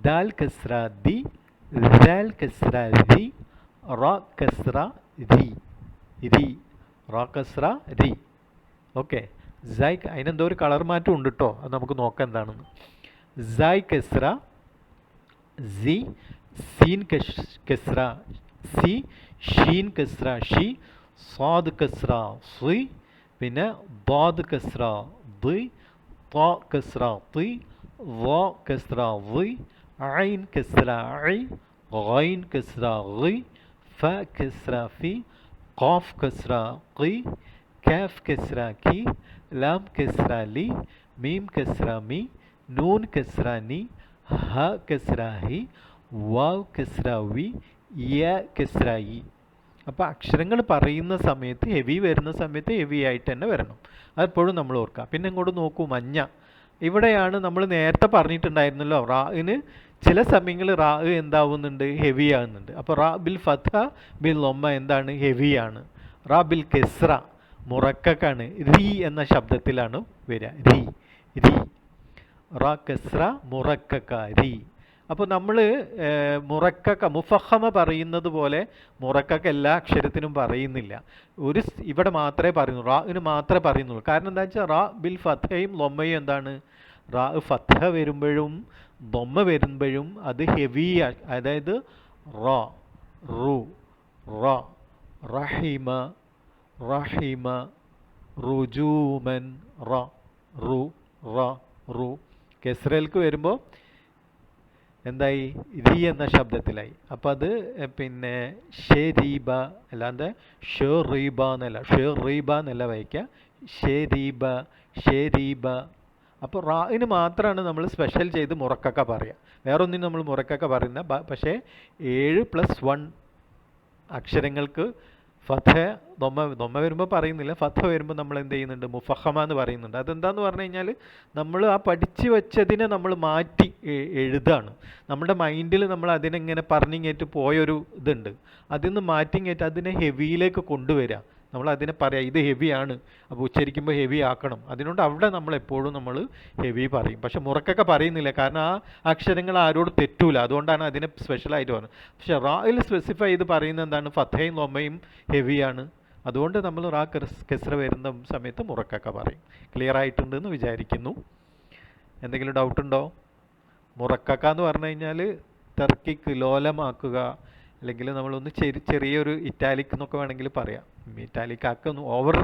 ദാൽ കെസ്ര ദി, ദാൽ കെസ്ര രി, റ കെസ്ര രി, രി, റ കെസ്ര രി. ഓക്കെ, സൈ അതിനെന്തോ ഒരു കളർ മാറ്റം ഉണ്ട് കേട്ടോ, അത് നമുക്ക് നോക്കാം എന്താണെന്ന്. സൈ കെസ്ര സി, സീൻ കെസ്ര സി, ഷീൻ കെസ്ര ഷി, സ്വാദ് കെസ്ര സി, പിന്നെ ബാദ് കെസ്ര ദി, ത കെസ്ര തി, വ കെസ്ര വി, ഐൻ കെസ്ര ഐ, ഗൈൻ കെസ്ര ഗി, ഫ കെസ്ര ഫി, ഖാഫ് കെസ്ര ഖി, കാഫ് കെസ്ര കി, ലാം കെസ്ര ലി, മീം കെസ്ര മി, നൂൻ കെസ്ര നി, ഹ കെസ്ര ഹി, വാവ് കെസ്ര വി, യ കെസ്ര ഇ. അപ്പോൾ അക്ഷരങ്ങൾ പറയുന്ന സമയത്ത് ഹെവി വരുന്ന സമയത്ത് ഹെവി ആയിട്ട് തന്നെ വരണം. അതെപ്പോഴും നമ്മൾ ഓർക്കുക. പിന്നെ ഇങ്ങോട്ട് നോക്കൂ, മഞ്ഞ. ഇവിടെയാണ് നമ്മൾ നേരത്തെ പറഞ്ഞിട്ടുണ്ടായിരുന്നല്ലോ, റാഇന് ചില സമയങ്ങളിൽ റാ എന്താവുന്നുണ്ട്? ഹെവി ആകുന്നുണ്ട്. അപ്പോൾ റാ ബിൽ ഫത്ഹ ബിൽ ലൊമ്മ എന്താണ്? ഹെവിയാണ്. റാ ബിൽ കെസ്ര മുറക്കാണ്, രി എന്ന ശബ്ദത്തിലാണ് വരിക. രി, രി. റാ കെസ്ര മുറക്ക രി. അപ്പോൾ നമ്മൾ മുറക്ക മുഫഹമ പറയുന്നത് പോലെ മുറക്ക എല്ലാ അക്ഷരത്തിനും പറയുന്നില്ല. ഇവിടെ മാത്രമേ പറയുന്നു, റാഇന് മാത്രമേ പറയുന്നുള്ളൂ. കാരണം എന്താ വെച്ചാൽ റാ ബിൽ ഫത്ഹയും ലൊമ്മയും എന്താണ്? റാ ഫത്ഹ വരുമ്പോഴും ലൊമ്മ വരുമ്പോഴും അത് ഹെവി, അതായത് റ, റു, റ, റഹിമ, റഹിമ, റുജൂമൻ, റ, റു, റ, റു. കെസ്രയിലേക്ക് വരുമ്പോൾ എന്തായി? രി എന്ന ശബ്ദത്തിലായി. അപ്പോൾ അത് പിന്നെ ഷെരീബ അല്ലാണ്ട് ഷെറീബ എന്നല്ല, ഷെറീബ എന്നല്ല വായിക്കുക, ഷെരീബ, ഷെരീബ. അപ്പോൾ റാഇന് മാത്രമാണ് നമ്മൾ സ്പെഷ്യൽ ചെയ്ത് മുറക്കൊക്കെ പറയുക. വേറൊന്നിനും നമ്മൾ മുറക്കൊക്കെ പറയുന്ന. പക്ഷേ 7+1 അക്ഷരങ്ങൾക്ക് ഫത്ഹ ദൊമ്മ വരുമ്പോൾ പറയുന്നില്ല, ഫത്ഹ വരുമ്പോൾ നമ്മൾ എന്ത് ചെയ്യുന്നുണ്ട്? മുഫഹമ എന്ന് പറയുന്നുണ്ട്. അതെന്താന്ന് പറഞ്ഞു കഴിഞ്ഞാൽ നമ്മൾ ആ പഠിച്ചു വെച്ചതിനെ നമ്മൾ മാറ്റി എഴുതാണ്. നമ്മുടെ മൈൻഡിൽ നമ്മൾ അതിനെങ്ങനെ പറഞ്ഞിങ്ങേറ്റ് പോയൊരു ഇതുണ്ട്, അതിൽ നിന്ന് മാറ്റിങ്ങേറ്റ് അതിനെ ഹെവിയിലേക്ക് കൊണ്ടുവരിക. നമ്മൾ അതിനെ പറയാം ഇത് ഹെവിയാണ്, അപ്പോൾ ഉച്ചരിക്കുമ്പോൾ ഹെവി ആക്കണം. അതുകൊണ്ട് അവിടെ നമ്മൾ എപ്പോഴും നമ്മൾ ഹെവി പറയും. പക്ഷെ മുറക്കൊക്കെ പറയുന്നില്ല, കാരണം ആ അക്ഷരങ്ങൾ ആരോട് തെറ്റൂല, അതുകൊണ്ടാണ് അതിനെ സ്പെഷ്യലായിട്ട് പറയുന്നത്. പക്ഷെ റായിൽ സ്പെസിഫൈ ചെയ്ത് പറയുന്നത് എന്താണ്, ഫത്തയും ലൊമ്മയും ഹെവിയാണ്, അതുകൊണ്ട് നമ്മൾ റാ കെസ്ര വരുന്ന സമയത്ത് മുറക്കൊക്കെ പറയും. ക്ലിയർ ആയിട്ടുണ്ടെന്ന് വിചാരിക്കുന്നു. എന്തെങ്കിലും ഡൗട്ടുണ്ടോ? മുറക്കക്ക എന്ന് പറഞ്ഞു കഴിഞ്ഞാൽ തെർക്കിക്ക് ലോലമാക്കുക, അല്ലെങ്കിൽ നമ്മളൊന്ന് ചെറിയൊരു ഇറ്റാലിക് എന്നൊക്കെ വേണമെങ്കിൽ പറയാം. ഇറ്റാലിക് ആക്കൊന്ന് ഓവർ,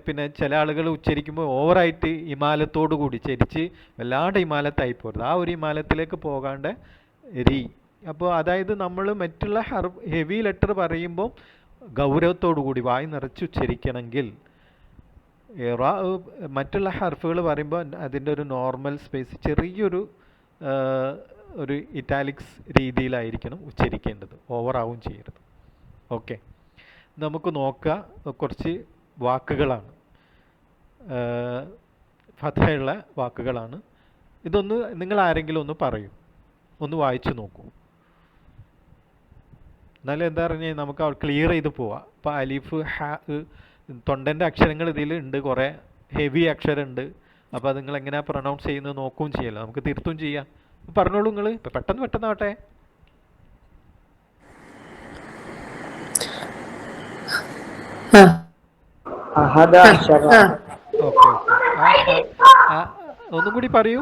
പിന്നെ ചില ആളുകൾ ഉച്ചരിക്കുമ്പോൾ ഓവറായിട്ട് ഇമാലത്തോടു കൂടി ചരിച്ച് വല്ലാണ്ട് ഇമാലത്തായി പോരുത്, ആ ഒരു ഇമാലത്തിലേക്ക് പോകാണ്ട് രീ. അപ്പോൾ അതായത് നമ്മൾ മറ്റുള്ള ഹെവി ലെറ്റർ പറയുമ്പോൾ ഗൗരവത്തോടു കൂടി വായി നിറച്ച് ഉച്ചരിക്കണമെങ്കിൽ മറ്റുള്ള ഹർഫുകൾ പറയുമ്പോൾ അതിൻ്റെ ഒരു നോർമൽ സ്പേസ് ചെറിയൊരു ഒരു ഇറ്റാലിക്സ് രീതിയിലായിരിക്കണം ഉച്ചരിക്കേണ്ടത്, ഓവറാവും ചെയ്യരുത്. ഓക്കെ, നമുക്ക് നോക്കുക കുറച്ച് വാക്കുകളാണ്, ഫതഹയുള്ള വാക്കുകളാണ്. ഇതൊന്ന് നിങ്ങൾ ആരെങ്കിലും ഒന്ന് പറയൂ, ഒന്ന് വായിച്ചു നോക്കൂ, എന്നാലും എന്താ പറഞ്ഞാൽ നമുക്ക് ക്ലിയർ ചെയ്ത് പോവാം. ഇപ്പോൾ അലിഫ്, ഹ, തൊണ്ടൻ്റെ അക്ഷരങ്ങൾ ഇതിൽ ഉണ്ട്, കുറേ ഹെവി അക്ഷരമുണ്ട്. അപ്പോൾ അത് നിങ്ങൾ എങ്ങനെയാണ് പ്രൊനൗൺസ് ചെയ്യുന്നത് നോക്കുകയും ചെയ്യല്ലോ, നമുക്ക് തിരുത്തും ചെയ്യാം. പറഞ്ഞോളൂ നിങ്ങൾ, ഇപ്പം പെട്ടെന്നാവട്ടെ. ഓക്കെ, ഒന്നും കൂടി പറയൂ.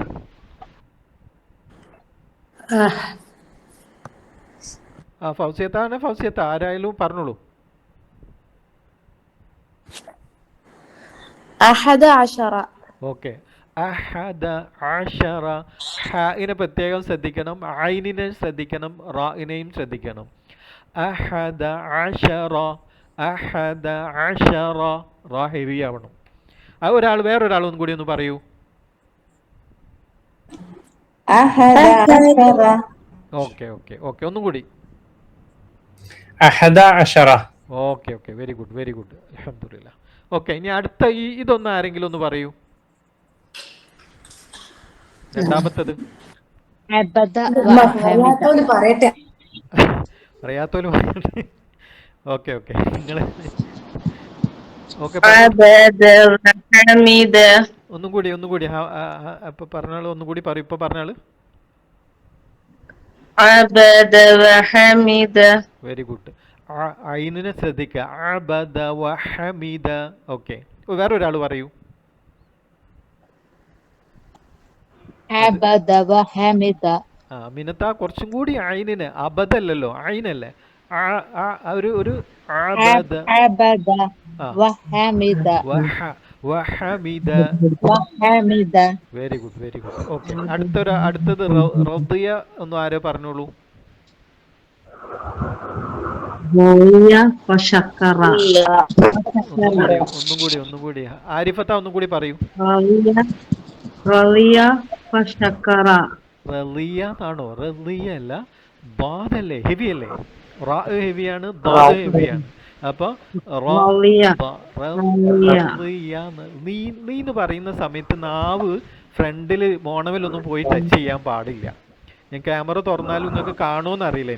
ഫൗസിയത്താണ്, ഫൗസിയത്ത് ആരായാലും പറഞ്ഞോളൂ. ഓക്കെ, അഹദ അശറ. ഹാഇനെ പ്രത്യേകം ശ്രദ്ധിക്കണം, ഐനിനെ ശ്രദ്ധിക്കണം, റാഇനെയും ശ്രദ്ധിക്കണം. അഹദ അശറ, അഹദ അശറ, റാ ഹെവി ആവണം. ഒരാൾ വേറൊരാൾ ഒന്നും കൂടി ഒന്ന് പറയൂ. ഓക്കെ, ഒന്നും കൂടി. അഹദ അശറ. ഓക്കെ, വെരി ഗുഡ്, അൽഹംദുലില്ലാ. ഓക്കെ, ഇനി അടുത്ത ഇതൊന്ന് ആരെങ്കിലും ഒന്ന് പറയൂ, രണ്ടാമത്തത്. പറയാത്തോലും പറയട്ടെ. ഓക്കെ, നിങ്ങൾ ഒന്നും കൂടി ഇപ്പൊ പറഞ്ഞാള്, ഒന്നും കൂടി പറയൂ. ഇപ്പൊ പറഞ്ഞാള്. Very good. ഐനിനെ ശ്രദ്ധിക്കുക, അബദ വഹമിദ. ഓക്കെ, വേറൊരാൾ പറയൂ. മിനത്ത കുറച്ചും കൂടി ഐനിന്, അബദല്ലല്ലോ, ഐനല്ലേ, ഒരു വെരി ഗുഡ്. ഓക്കെ, അടുത്തത് റദിയ ഒന്ന് ആരോ പറഞ്ഞോളൂ. ഒന്നും കൂടി ആരിഫത്ത ഒന്നും കൂടി പറയൂ. റളിയ ആണോ? റളിയ അല്ല, ബാദല്ലേ, ഹെവി അല്ലേ, റാ ഹെവിയാണ്, ദാദ് ഹെവിയാണ്. അപ്പൊ നീ എന്ന് പറയുന്ന സമയത്ത് നാവ് ഫ്രണ്ടില് മോണവിലൊന്നും പോയി ടച്ച് ചെയ്യാൻ പാടില്ല. ഞാൻ ക്യാമറ തുറന്നാലും നിങ്ങൾക്ക് കാണുമോന്ന് അറിയില്ല,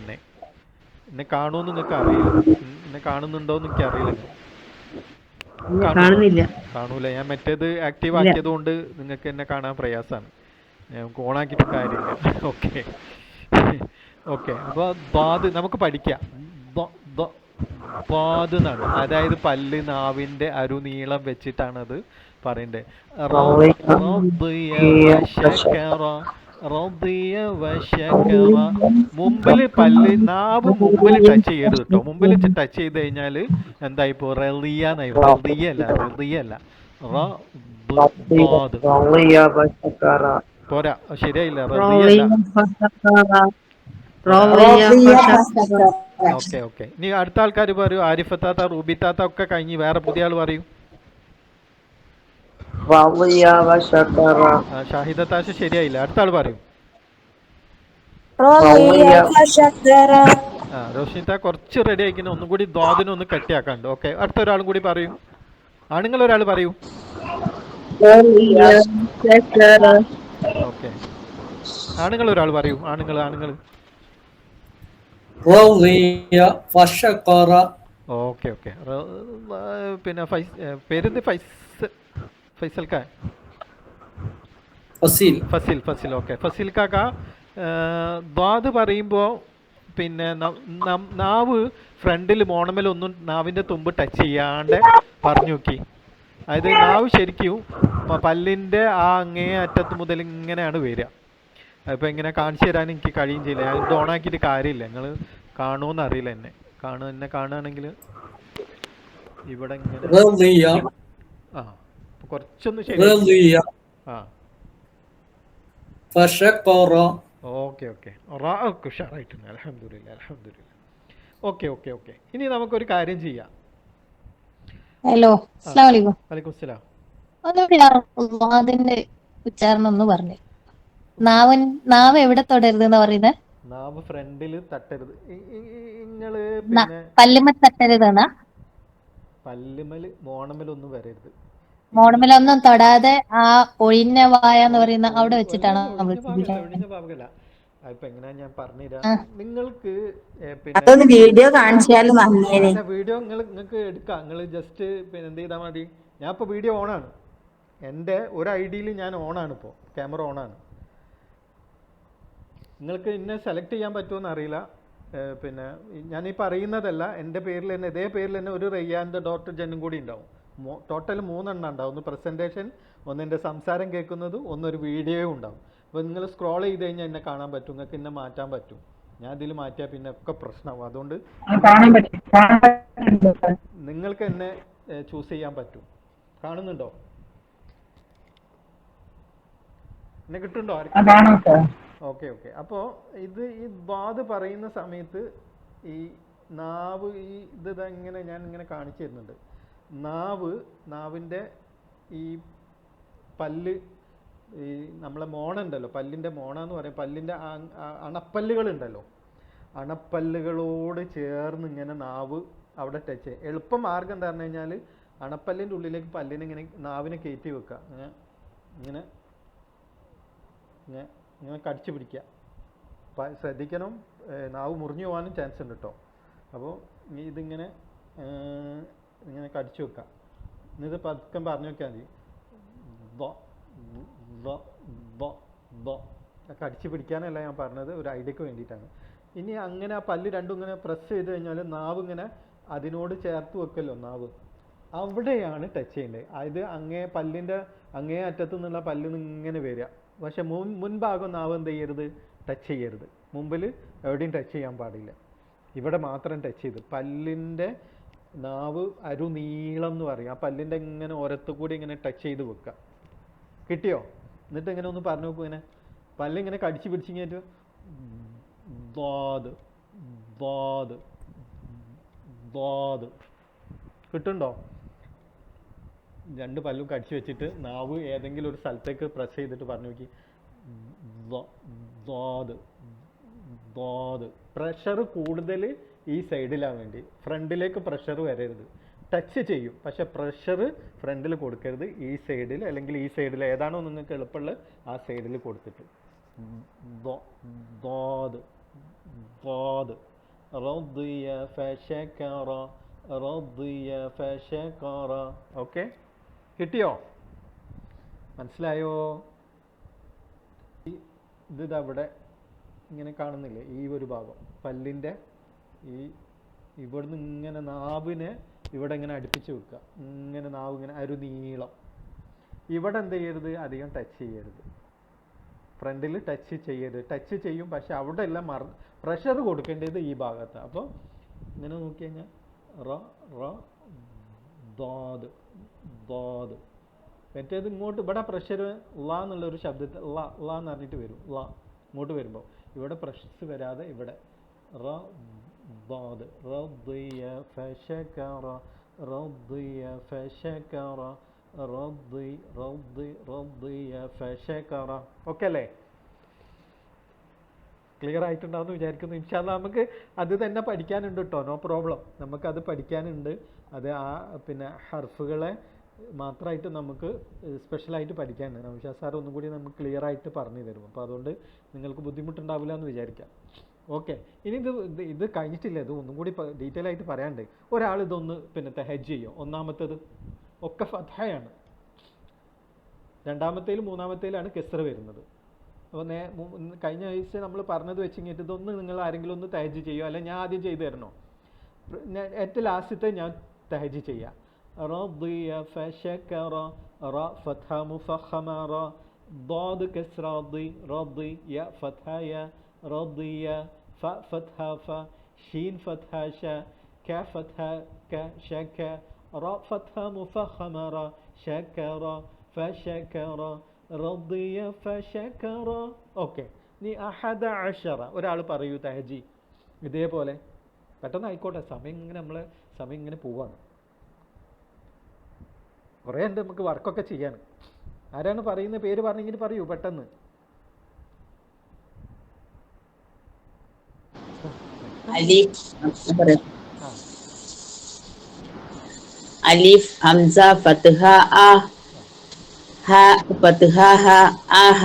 എന്നെ കാണുമെന്ന് നിങ്ങൾക്ക് അറിയില്ല, എന്നെ കാണുന്നുണ്ടോന്ന് എനിക്ക് അറിയില്ല. കാണൂല, ഞാൻ മറ്റേത് ആക്റ്റീവ് ആക്കിയത് കൊണ്ട് നിങ്ങൾക്ക് എന്നെ കാണാൻ പ്രയാസമാണ്, നമുക്ക് ഓണാക്കിയിട്ട് കാര്യമില്ല. ഓക്കെ, അപ്പോൾ ബാദ് നമുക്ക് പഠിക്കാം. ബാദ് എന്നാണ്, അതായത് പല്ല് നാവിൻ്റെ അരുനീളം വെച്ചിട്ടാണ് അത് പറയണ്ടേ. മുമ്പിൽ പല്ല്, നാവ് മുമ്പിൽ ടച്ച് ചെയ്യരുത് കേട്ടോ. മുമ്പിൽ ടച്ച് ചെയ്ത് കഴിഞ്ഞാൽ എന്തായിപ്പോ റളിയന്നായി. റളിയല്ല, പോരാ, ശരിയായില്ല, റളിയല്ല. ഓക്കെ, ഇനി അടുത്ത ആൾക്കാർ പറയൂ. ആരിഫത്താത്ത, റൂബിത്താത്ത ഒക്കെ കഴിഞ്ഞ് വേറെ പുതിയ ആൾ പറയൂ. ഷാഹിദത്താശ ശരിയായില്ല, അടുത്ത ആൾ പറയൂ. റോഷിനിത്ത കുറച്ച് റെഡി ആയിക്കുന്ന, ഒന്നും കൂടി ദ്വാദിനൊന്ന് കട്ടിയാക്കാണ്ട്. ഓക്കെ, അടുത്ത ഒരാളും കൂടി പറയൂ. ആണുങ്ങൾ ഒരാൾ പറയൂ. ഓക്കെ, ആണുങ്ങൾ ഒരാൾ പറയൂ. ആണുങ്ങൾ ഓക്കെ ഓക്കെ. പിന്നെ പേരെന്ത്? ഫൈസൽ ഖാൻ. ഫസിൽ. ഫസിൽ ഓക്കെ. ഫസിൽ കാക്ക, ദ്വാദ് പറയുമ്പോൾ പിന്നെ നാവ് ഫ്രണ്ടിൽ മോണമേലൊന്നും നാവിൻ്റെ തുമ്പ് ടച്ച് ചെയ്യാണ്ട് പറഞ്ഞു നോക്കി. അതായത് നാവ് ശരിക്കും പല്ലിൻ്റെ ആ അങ്ങേ അറ്റത്ത് മുതൽ ഇങ്ങനെയാണ് വരിക. അതിപ്പോൾ ഇങ്ങനെ കാണിച്ചു തരാൻ എനിക്ക് കഴിയും ചെയ്യില്ല. ഞാൻ ഇത് ഓണാക്കിയിട്ട് കാര്യമില്ല. നിങ്ങൾ കാണുമോയെന്ന് അറിയില്ല. എന്നെ കാണുകയാണെങ്കിൽ ഇവിടെ ഇങ്ങനെ ആ കുറച്ചൊന്ന് ശരി. ആ ഓക്കെ ഓക്കെ. ഉഷാറായിട്ടുണ്ട്. അൽഹംദുലില്ലാ അൽഹംദുലില്ലാ. Okay okay okay. ഇനി നമുക്കൊരു കാര്യം ചെയ്യാം. ഹലോ, അസ്സലാമു അലൈക്കും. വലൈക്കും സ്സലാം. അതിന്റെ ഉച്ചാരണം ഒന്ന് പറഞ്ഞു. നാവ് എവിടെ തൊടരുത് എന്ന് പറയുന്നത്? നാവ് ഫ്രണ്ടിൽ തട്ടരുത്. നിങ്ങള് പിന്നെ പല്ലുമ്മ തട്ടരുതെന്നാ? പല്ലുമല് മോണമലൊന്നും വരരുത്. മോണമലൊന്നും തൊടാതെ ആ ഒഴിഞ്ഞ വായ എന്ന് പറയുന്ന അവിടെ വെച്ചിട്ടാണ് നമ്മൾ ഒഴിഞ്ഞ ഭാഗമല്ല. അതിപ്പോ എങ്ങനെയാ ഞാൻ പറഞ്ഞുതരാം. നിങ്ങൾക്ക് അതൊന്ന് വീഡിയോ കാണിച്ചാലും നന്നേനെ. വീഡിയോ നിങ്ങൾക്ക് എടുക്കാം. നിങ്ങൾ ജസ്റ്റ് പിന്നെ എന്ത് ചെയ്താൽ മതി. ഞാൻ ഇപ്പോൾ വീഡിയോ ഓണാണ്. എൻ്റെ ഒരു ഐഡിയിൽ ഞാൻ ഓണാണ്. ഇപ്പോൾ ക്യാമറ ഓണാണ്. നിങ്ങൾക്ക് ഇന്നെ സെലക്ട് ചെയ്യാൻ പറ്റുമെന്ന് അറിയില്ല. പിന്നെ ഞാനീ പറയുന്നതല്ല, എൻ്റെ പേരിൽ തന്നെ ഇതേ പേരിൽ തന്നെ ഒരു റയ്യാൻ്റെ ഡോക്ടർ ജെന്നും കൂടി ഉണ്ടാവും. ടോട്ടൽ 3 എണ്ണം ഉണ്ടാവും. ഒന്ന് പ്രസൻറ്റേഷൻ, ഒന്ന് എൻ്റെ സംസാരം കേൾക്കുന്നത്, ഒന്നൊരു വീഡിയോയും ഉണ്ടാവും. അപ്പോൾ നിങ്ങൾ സ്ക്രോൾ ചെയ്ത് കഴിഞ്ഞാൽ എന്നെ കാണാൻ പറ്റും. നിങ്ങൾക്ക് എന്നെ മാറ്റാൻ പറ്റും. ഞാൻ ഇതിൽ മാറ്റിയാൽ പിന്നെ ഒക്കെ പ്രശ്നമാവും. അതുകൊണ്ട് നിങ്ങൾക്ക് എന്നെ ചൂസ് ചെയ്യാൻ പറ്റും. കാണുന്നുണ്ടോ? എന്നെ കിട്ടുന്നുണ്ടോ? Okay okay. അപ്പോൾ ഈ ദ്വാദ് പറയുന്ന സമയത്ത് ഈ നാവ് ഇങ്ങനെ ഞാൻ ഇങ്ങനെ കാണിച്ചു തരുന്നുണ്ട്. നാവിൻ്റെ ഈ പല്ല്, ഈ നമ്മളെ മോണുണ്ടല്ലോ, പല്ലിൻ്റെ മോണ എന്ന് പറയും. പല്ലിൻ്റെ അണപ്പല്ലുകളുണ്ടല്ലോ, അണപ്പല്ലുകളോട് ചേർന്ന് ഇങ്ങനെ നാവ് അവിടെ ടച്ച് ചെയ്യും. എളുപ്പം മാർഗം എന്താ പറഞ്ഞു കഴിഞ്ഞാൽ അണപ്പല്ലിൻ്റെ ഉള്ളിലേക്ക് പല്ലിനെ ഇങ്ങനെ നാവിനെ കയറ്റി വെക്കുക. ഇങ്ങനെ ഇങ്ങനെ കടിച്ചു പിടിക്കുക. ശ്രദ്ധിക്കണം, നാവ് മുറിഞ്ഞു പോകാനും ചാൻസ് ഉണ്ട് കേട്ടോ. അപ്പോൾ ഇതിങ്ങനെ ഇങ്ങനെ കടിച്ചു വെക്കുക. എന്നിട്ട് പതുക്കം പറഞ്ഞു നോക്കിയാൽ മതി. കടിച്ചു പിടിക്കാനല്ല ഞാൻ പറഞ്ഞത്, ഒരു ഐഡിയക്ക് വേണ്ടിയിട്ടാണ്. ഇനി അങ്ങനെ ആ പല്ല് രണ്ടും ഇങ്ങനെ പ്രസ് ചെയ്ത് കഴിഞ്ഞാൽ നാവ് ഇങ്ങനെ അതിനോട് ചേർത്ത് വെക്കല്ലോ നാവ്, അവിടെയാണ് ടച്ച് ചെയ്യേണ്ടത്. അത് പല്ലിൻ്റെ അങ്ങേ അറ്റത്തു നിന്നുള്ള പല്ല് ഇങ്ങനെ വരിക. പക്ഷെ മുൻഭാഗം നാവ് എന്ത് ചെയ്യരുത്? ടച്ച് ചെയ്യരുത്. മുമ്പിൽ എവിടെയും ടച്ച് ചെയ്യാൻ പാടില്ല. ഇവിടെ മാത്രം ടച്ച് ചെയ്ത് പല്ലിൻ്റെ നാവ് അരുനീളം എന്ന് പറയും. ആ പല്ലിൻ്റെ ഇങ്ങനെ ഓരത്തു കൂടി ഇങ്ങനെ ടച്ച് ചെയ്ത് വെക്കുക. കിട്ടിയോ? എന്നിട്ട് ഇങ്ങനെ ഒന്ന് പറഞ്ഞു നോക്കൂ. ഇങ്ങനെ പല്ലിങ്ങനെ കടിച്ചു പിടിച്ചിങ്ങേറ്റ് ദ്വാദ് ദ്വാദ് ദ്വാദ്. കിട്ടുന്നുണ്ടോ? 2 പല്ലും കടിച്ചു വെച്ചിട്ട് നാവ് ഏതെങ്കിലും ഒരു സ്ഥലത്തേക്ക് പ്രസ് ചെയ്തിട്ട് പറഞ്ഞു നോക്കി ദ്വാദ് ദ്വാദ്. പ്രഷർ കൂടുതൽ ഈ സൈഡിലാണ് വേണ്ടി. ഫ്രണ്ടിലേക്ക് പ്രഷർ വരരുത്. ടച്ച് ചെയ്യും, പക്ഷെ പ്രഷർ ഫ്രണ്ടിൽ കൊടുക്കരുത്. ഈ സൈഡിൽ അല്ലെങ്കിൽ ഈ സൈഡിൽ ഏതാണോ നിങ്ങൾക്ക് എളുപ്പമുള്ള ആ സൈഡിൽ കൊടുത്തിട്ട് ദ്വാദ് ദ്വാദ്. റദിയ ഫശകറ റദിയ ഫശകറ. ഓക്കെ, കിട്ടിയോ? മനസ്സിലായോ? ഇതവിടെ ഇങ്ങനെ കാണുന്നില്ലേ? ഈ ഒരു ഭാഗം പല്ലിൻ്റെ ഇവിടുന്ന് ഇങ്ങനെ നാവിനെ ഇവിടെ ഇങ്ങനെ അടുപ്പിച്ച് വെക്കുക. ഇങ്ങനെ നാവ് ഇങ്ങനെ അരുനീളം. ഇവിടെ എന്ത് ചെയ്യരുത്? അധികം ടച്ച് ചെയ്യരുത്. ഫ്രണ്ടിൽ ടച്ച് ചെയ്യരുത്. ടച്ച് ചെയ്യും, പക്ഷെ അവിടെ എല്ലാം പ്രഷർ കൊടുക്കേണ്ടത് ഈ ഭാഗത്ത്. അപ്പോൾ ഇങ്ങനെ നോക്കി കഴിഞ്ഞാൽ ദ്വാദ് ദ്വാദ്. മറ്റേത് ഇങ്ങോട്ട് ഇവിടെ പ്രഷർ ള എന്നുള്ളൊരു ശബ്ദത്തിൽ ള എന്ന് പറഞ്ഞിട്ട് വരും. ഇങ്ങോട്ട് വരുമ്പോൾ ഇവിടെ പ്രഷസ് വരാതെ ഇവിടെ ദ്വാദ് റദിയ ഫശകറ റദിയ ഫശകറ റദിയ ഫശകറ. ഓക്കെ അല്ലേ? ക്ലിയർ ആയിട്ടുണ്ടാവുമെന്ന് വിചാരിക്കുന്നു. ഇൻഷാ അല്ലാഹ് നമുക്ക് അത് തന്നെ പഠിക്കാനുണ്ട് കേട്ടോ. No problem. നമുക്കത് പഠിക്കാനുണ്ട്. അത് പിന്നെ ഹർഫുകളെ മാത്രമായിട്ട് നമുക്ക് സ്പെഷ്യലായിട്ട് പഠിക്കാനുണ്ട്. നൗഷാദ് സാർ ഒന്നും കൂടി നമുക്ക് ക്ലിയർ ആയിട്ട് പറഞ്ഞു തരും. അപ്പോൾ അതുകൊണ്ട് നിങ്ങൾക്ക് ബുദ്ധിമുട്ടുണ്ടാവില്ല എന്ന് വിചാരിക്കാം. ഓക്കെ. ഇനി ഇത് കഴിഞ്ഞിട്ടില്ല, ഇത് ഒന്നും കൂടി ഡീറ്റെയിൽ ആയിട്ട് പറയാണ്ട്. ഒരാൾ ഇതൊന്ന് പിന്നെ തെഹജ് ചെയ്യും. ഒന്നാമത്തേത് ഒക്കെ ഫത്ഹയാണ്, രണ്ടാമത്തേലും മൂന്നാമത്തേലാണ് കെസ്ര വരുന്നത്. അപ്പോൾ കഴിഞ്ഞ ആഴ്ച നമ്മൾ പറഞ്ഞത് വെച്ചിങ്ങിട്ട് ഇതൊന്ന് നിങ്ങൾ ആരെങ്കിലും ഒന്ന് തെഹജ് ചെയ്യുമോ, അല്ലെങ്കിൽ ഞാൻ ആദ്യം ചെയ്തു തരണോ? ഏറ്റവും ലാസ്റ്റത്തെ ഞാൻ തെഹജ് ചെയ്യാം. റദിയ ഫശകറ റ ഫത്ഹ മുഫഖമ റ ضاد كسر ضي رضي يا فتحة يا رضي فاء فتحة فا شين فتحة شا كا فتحة كا شكا را فتحة مفخمة را شكر فشكر رضي فشكر. ഓക്കെ. നീ അഹദ അഷറ ഒരാൾ പറയൂ തഹജി. ഇതേപോലെ പെട്ടെന്ന് ആയിക്കോട്ടെ, സമയം ഇങ്ങനെ പോവാണ്, കുറേ ഉണ്ട് നമുക്ക് വർക്കൊക്കെ ചെയ്യാൻ. ആരാണ് പറയുന്ന പേര് പറഞ്ഞെങ്കിൽ പറയൂ പെട്ടെന്ന്. അലിഫ് ഹംസ ഫത്ഹ ആ ഹ ഫത്ഹ ഹ ആഹ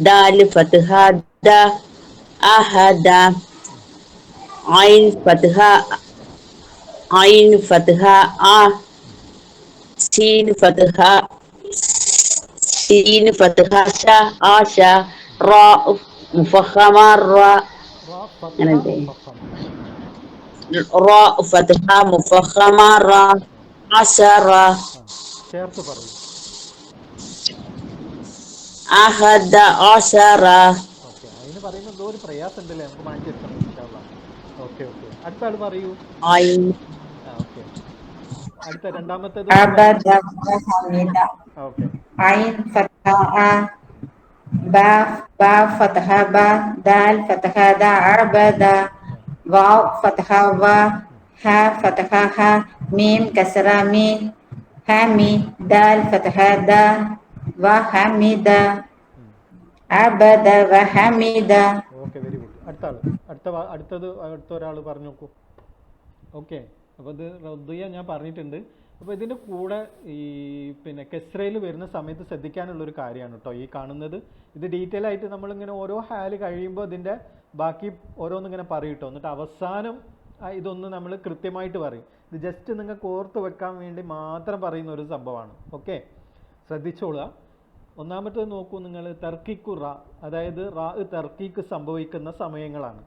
ദാൽ ഫത്ഹ ദ അഹദ ഐൻ ഫത്ഹ ഐൻ ഫത്ഹ ആ സീൻ ഫത്ഹ സീൻ ഫത്ഹ ഷ ആഷ റാ മുഫഖമ റാ അങ്ങനെന്തേ റാ ഫത്ഹ മുഫഖമ റാ അശറ ചേർത്ത് പറയൂ. അഹദ അശറ. ഓക്കെ. അതിന് പറയുമ്പോൾ എന്തോ ഒരു പ്രയാസം ഉണ്ടല്ലേ, നമുക്ക് മാറ്റിയെടുക്കണം ഇൻഷാ അല്ലാഹ്. Okay okay. അടുത്ത ആൾ പറയൂ. ഐൻ ഓക്കെ. അടുത്ത രണ്ടാമത്തേത് അബദ ഹമീദ ഓക്കെ. ഐൻ ഫത്ഹ ആ ബാ ബാ ഫത്ഹ ബ ദാൽ ഫത്ഹ ദ അബദ വാവ് ഫത്ഹ വ ഹ ഫത്ഹ ഹ മീം കസ്റ മീ ഹമി ദാൽ ഫത്ഹ ദ വ ഹമിദ അബദ വ ഹമിദ. Okay, very good. അടുത്ത ഒരാൾ പറഞ്ഞു നോക്കൂ. ഓക്കെ. അപ്പോൾ ഇത് റദ്ദിയ ഞാൻ പറഞ്ഞിട്ടുണ്ട്. അപ്പോൾ ഇതിൻ്റെ കൂടെ ഈ പിന്നെ കെസ്രയിൽ വരുന്ന സമയത്ത് ശ്രദ്ധിക്കാനുള്ളൊരു കാര്യമാണ് കേട്ടോ ഈ കാണുന്നത്. ഇത് ഡീറ്റെയിൽ ആയിട്ട് നമ്മളിങ്ങനെ ഓരോ ഹാല് കഴിയുമ്പോൾ ഇതിൻ്റെ ബാക്കി ഓരോന്നിങ്ങനെ പറയും കേട്ടോ. എന്നിട്ട് അവസാനം ഇതൊന്ന് നമ്മൾ കൃത്യമായിട്ട് പറയും. ഇത് ജസ്റ്റ് നിങ്ങൾക്ക് ഓർത്ത് വെക്കാൻ വേണ്ടി മാത്രം പറയുന്ന ഒരു സംഭവമാണ്. ഓക്കെ, ശ്രദ്ധിച്ചോളുക. ഒന്നാമത്തേത് നോക്കൂ നിങ്ങൾ, തർക്കിക്കു റാ, അതായത് റാ തർക്കീക്ക് സംഭവിക്കുന്ന സമയങ്ങളാണ്.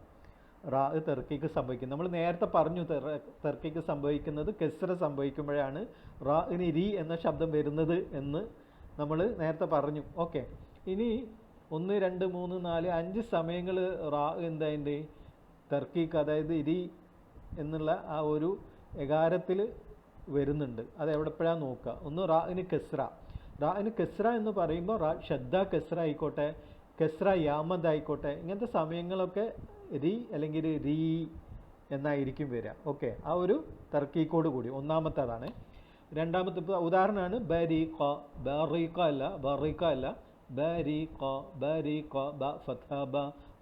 റാ തർക്കീക്ക് സംഭവിക്കുന്നത് നമ്മൾ നേരത്തെ പറഞ്ഞു. തർക്കീക്ക് സംഭവിക്കുന്നത് കെസ്ര സംഭവിക്കുമ്പോഴാണ് റാഇന് രി എന്ന ശബ്ദം വരുന്നത് എന്ന് നമ്മൾ നേരത്തെ പറഞ്ഞു. ഓക്കെ. ഇനി 1, 2, 3, 4, 5 സമയങ്ങൾ റാ എന്തായതിൻ്റെ തർക്കീക്ക്, അതായത് രി എന്നുള്ള ആ ഒരു എകാരത്തിൽ വരുന്നുണ്ട്. അത് എവിടെപ്പോഴാണ് നോക്കുക. ഒന്ന് റാഇന് കെസ്ര. റാഇന് കെസ്ര എന്ന് പറയുമ്പോൾ റാ ഷദ്ദ കെസ്ര ആയിക്കോട്ടെ, കെസ്ര യാമദ് ആയിക്കോട്ടെ, ഇങ്ങനത്തെ സമയങ്ങളൊക്കെ രി അല്ലെങ്കിൽ രീ എന്നായിരിക്കും വരിക. ഓക്കെ, ആ ഒരു തർക്കീക്കോട് കൂടി ഒന്നാമത്തേതാണ്. രണ്ടാമത്തെ ഇപ്പോൾ ഉദാഹരണമാണ് ബരീഖ. ബറീഖ അല്ല, ബറീഖ അല്ല, ബരീഖ ബരീഖ ബ ഫത്ഹ ബ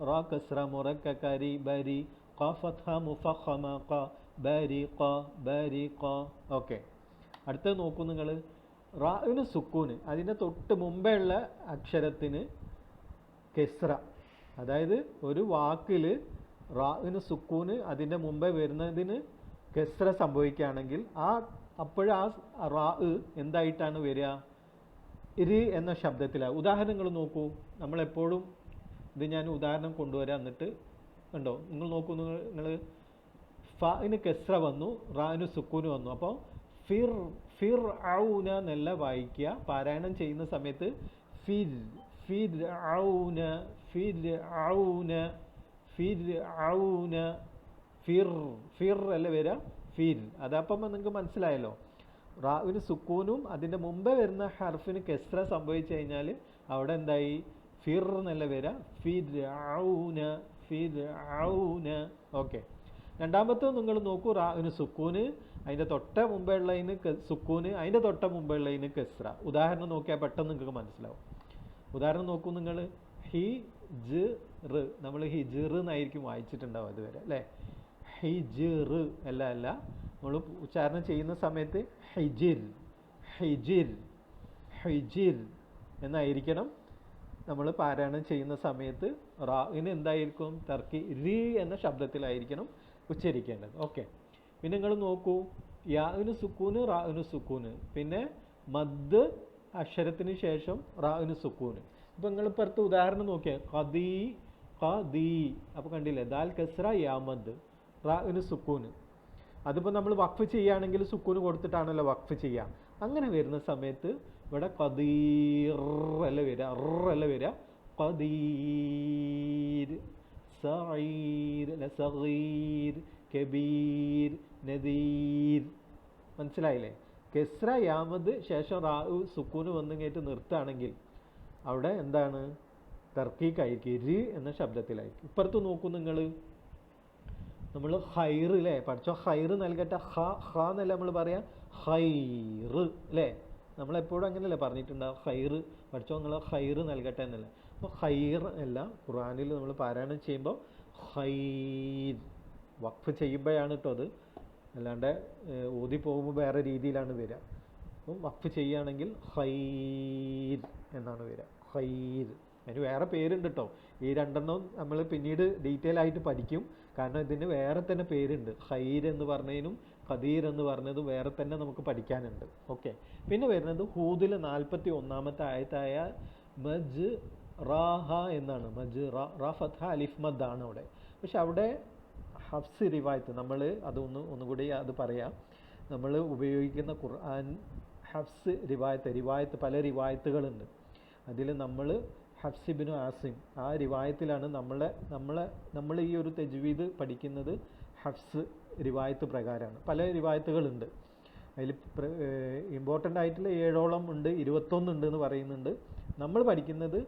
റാ കസ്ര മുറക്ക കരി ബരി ഖ ഫത്ഹ മുഫഖമ ഖ ബരീഖ ബരീഖ. ഓക്കെ. അടുത്തത് നോക്കൂ നിങ്ങൾ, റാഇന് സുക്കൂന്, അതിൻ്റെ തൊട്ട് മുമ്പേ ഉള്ള അക്ഷരത്തിന് കെസ്ര. അതായത് ഒരു വാക്കിൽ റാഇന് സുക്കൂന് അതിൻ്റെ മുമ്പേ വരുന്നതിന് കെസ്ര സംഭവിക്കുകയാണെങ്കിൽ അപ്പോഴാ റാ എന്തായിട്ടാണ് വരിക? ഇരി എന്ന ശബ്ദത്തിലാണ്. ഉദാഹരണങ്ങൾ നോക്കൂ. നമ്മളെപ്പോഴും ഇത് ഞാൻ ഉദാഹരണം കൊണ്ടുവരാം, എന്നിട്ട് ഉണ്ടോ നിങ്ങൾ നോക്കൂ. നിങ്ങൾ ഫാഇന് കെസ്ര വന്നു, റാഇന് സുക്കൂന് വന്നു. അപ്പോൾ ഫിർ ഔന എന്നല്ല വായിക്കുക. പാരായണം ചെയ്യുന്ന സമയത്ത് ഫിർ ഫിർ ഔന ഫിർ ഔന ഫിർ ഔന ഫിർ ഫിർ അല്ല വരിക, ഫിർ. അതപ്പം നിങ്ങൾക്ക് മനസ്സിലായല്ലോ. റാവിന് സുക്കൂനും അതിൻ്റെ മുമ്പേ വരുന്ന ഹർഫിന് കെസ്ര സംഭവിച്ചു കഴിഞ്ഞാൽ അവിടെ എന്തായി? ഫിർ എന്നല്ല വരിക, ഫിർ ഔന ഫിർ ഔന. ഓക്കെ. രണ്ടാമത്തെ നിങ്ങൾ നോക്കൂ, റാവിന് സുക്കൂന്, അതിൻ്റെ തൊട്ട മുമ്പേ ഉള്ളതിന് സുക്കൂന്, അതിൻ്റെ തൊട്ട മുമ്പേ ഉള്ളതിന് കെസ്ര. ഉദാഹരണം നോക്കിയാൽ പെട്ടെന്ന് നിങ്ങൾക്ക് മനസ്സിലാവും. ഉദാഹരണം നോക്കൂ നിങ്ങൾ, ഹിജ്ർ, നമ്മൾ ഹിജ്ർ എന്നായിരിക്കും വായിച്ചിട്ടുണ്ടാവും അതുവരെ അല്ലേ. ഹിജ്ർ അല്ല, നമ്മൾ ഉച്ചാരണം ചെയ്യുന്ന സമയത്ത് ഹിജിർ ഹിജിർ ഹിജിർ എന്നായിരിക്കണം നമ്മൾ പാരായണം ചെയ്യുന്ന സമയത്ത് റാഇന് എന്തായിരിക്കും തർക്കി രി എന്ന ശബ്ദത്തിലായിരിക്കണം ഉച്ചരിക്കേണ്ടത്. ഓക്കെ, പിന്നെ നിങ്ങൾ നോക്കൂ, യാഇന് സുക്കൂന്, റാഇന് സുക്കൂന്, പിന്നെ മദ് അക്ഷരത്തിന് ശേഷം റാഇന് സുക്കൂന്. ഇപ്പം നിങ്ങൾ ഇപ്പുറത്ത് ഉദാഹരണം നോക്കിയാൽ ഖദീ ഖദീ, അപ്പോൾ കണ്ടില്ലേ, ദാൽ കസ്ര യാ മദ്, റാഇന് സുക്കൂന്. അതിപ്പോൾ നമ്മൾ വഖഫ് ചെയ്യുകയാണെങ്കിൽ സുക്കൂന് കൊടുത്തിട്ടാണല്ലോ വഖഫ് ചെയ്യുക. അങ്ങനെ വരുന്ന സമയത്ത് ഇവിടെ ഖദീർ അല്ല വരിക, അല്ല വരിക, ഖദീർ, സഈർ അല്ല സഗീർ, കബീർ, നദീർ. മനസ്സിലായില്ലേ? കെസ്ര യാമദ് ശേഷം റാഉ സുക്കൂന് വന്നിങ്ങേറ്റ് നിർത്തുകയാണെങ്കിൽ അവിടെ എന്താണ് തർക്കീക്കായിരിക്കും, രി എന്ന ശബ്ദത്തിലായിരിക്കും. ഇപ്പുറത്ത് നോക്കൂ നിങ്ങൾ, നമ്മൾ ഹൈർ അല്ലേ പഠിച്ചോ, ഹൈർ നൽകട്ടെ, ഹ എന്നല്ല നമ്മൾ പറയാം, ഹൈർ അല്ലേ, നമ്മളെപ്പോഴും അങ്ങനെയല്ലേ പറഞ്ഞിട്ടുണ്ടാവും, ഹൈർ പഠിച്ചോ നിങ്ങൾ ഹൈർ നൽകട്ടെ എന്നല്ല. അപ്പോൾ ഹൈർ അല്ല, ഖുർആനിൽ നമ്മൾ പാരായണം ചെയ്യുമ്പോൾ ഹൈർ, വഖഫ് ചെയ്യുമ്പോഴാണ് കേട്ടോ അത്, അല്ലാണ്ട് ഊതി പോകുമ്പോൾ വേറെ രീതിയിലാണ് വരിക. അപ്പം വഖഫ് ചെയ്യുകയാണെങ്കിൽ ഹൈർ എന്നാണ് വരിക, ഹൈർ. അതിന് വേറെ പേരുണ്ട് കേട്ടോ, ഈ രണ്ടെണ്ണം നമ്മൾ പിന്നീട് ഡീറ്റെയിൽ ആയിട്ട് പഠിക്കും, കാരണം ഇതിന് വേറെ തന്നെ പേരുണ്ട്. ഹൈർ എന്ന് പറഞ്ഞതിനും ഖദീർ എന്ന് പറഞ്ഞതും വേറെ തന്നെ നമുക്ക് പഠിക്കാനുണ്ട്. ഓക്കെ, പിന്നെ വരുന്നത് ഹൂദിൽ 41-ാമത്തെ ആയത്തായ മജ് റാഹ എന്നാണ്. മജ് റാ ഫത്ഹ അലിഫ് മദ് ആണ് അവിടെ. പക്ഷെ അവിടെ ഹഫ്സ് റിവായത്ത്, നമ്മൾ ഒന്നുകൂടി അത് പറയാം, നമ്മൾ ഉപയോഗിക്കുന്ന ഖുർആൻ ഹഫ്സ് റിവായത്ത് പല റിവായത്തുകളുണ്ട്. അതിൽ നമ്മൾ ഹഫ്സ് ഇബ്നു ആസിം ആ റിവായത്തിലാണ് നമ്മൾ ഈ ഒരു തജ്വീദ് പഠിക്കുന്നത്. ഹഫ്സ് റിവായത്ത് പ്രകാരമാണ്. പല റിവായത്തുകളുണ്ട്, അതിൽ ഇമ്പോർട്ടൻ്റ് ആയിട്ടുള്ള 7ഓളം ഉണ്ട്, 21 ഉണ്ട് എന്ന് പറയുന്നുണ്ട്. നമ്മൾ പഠിക്കുന്നത്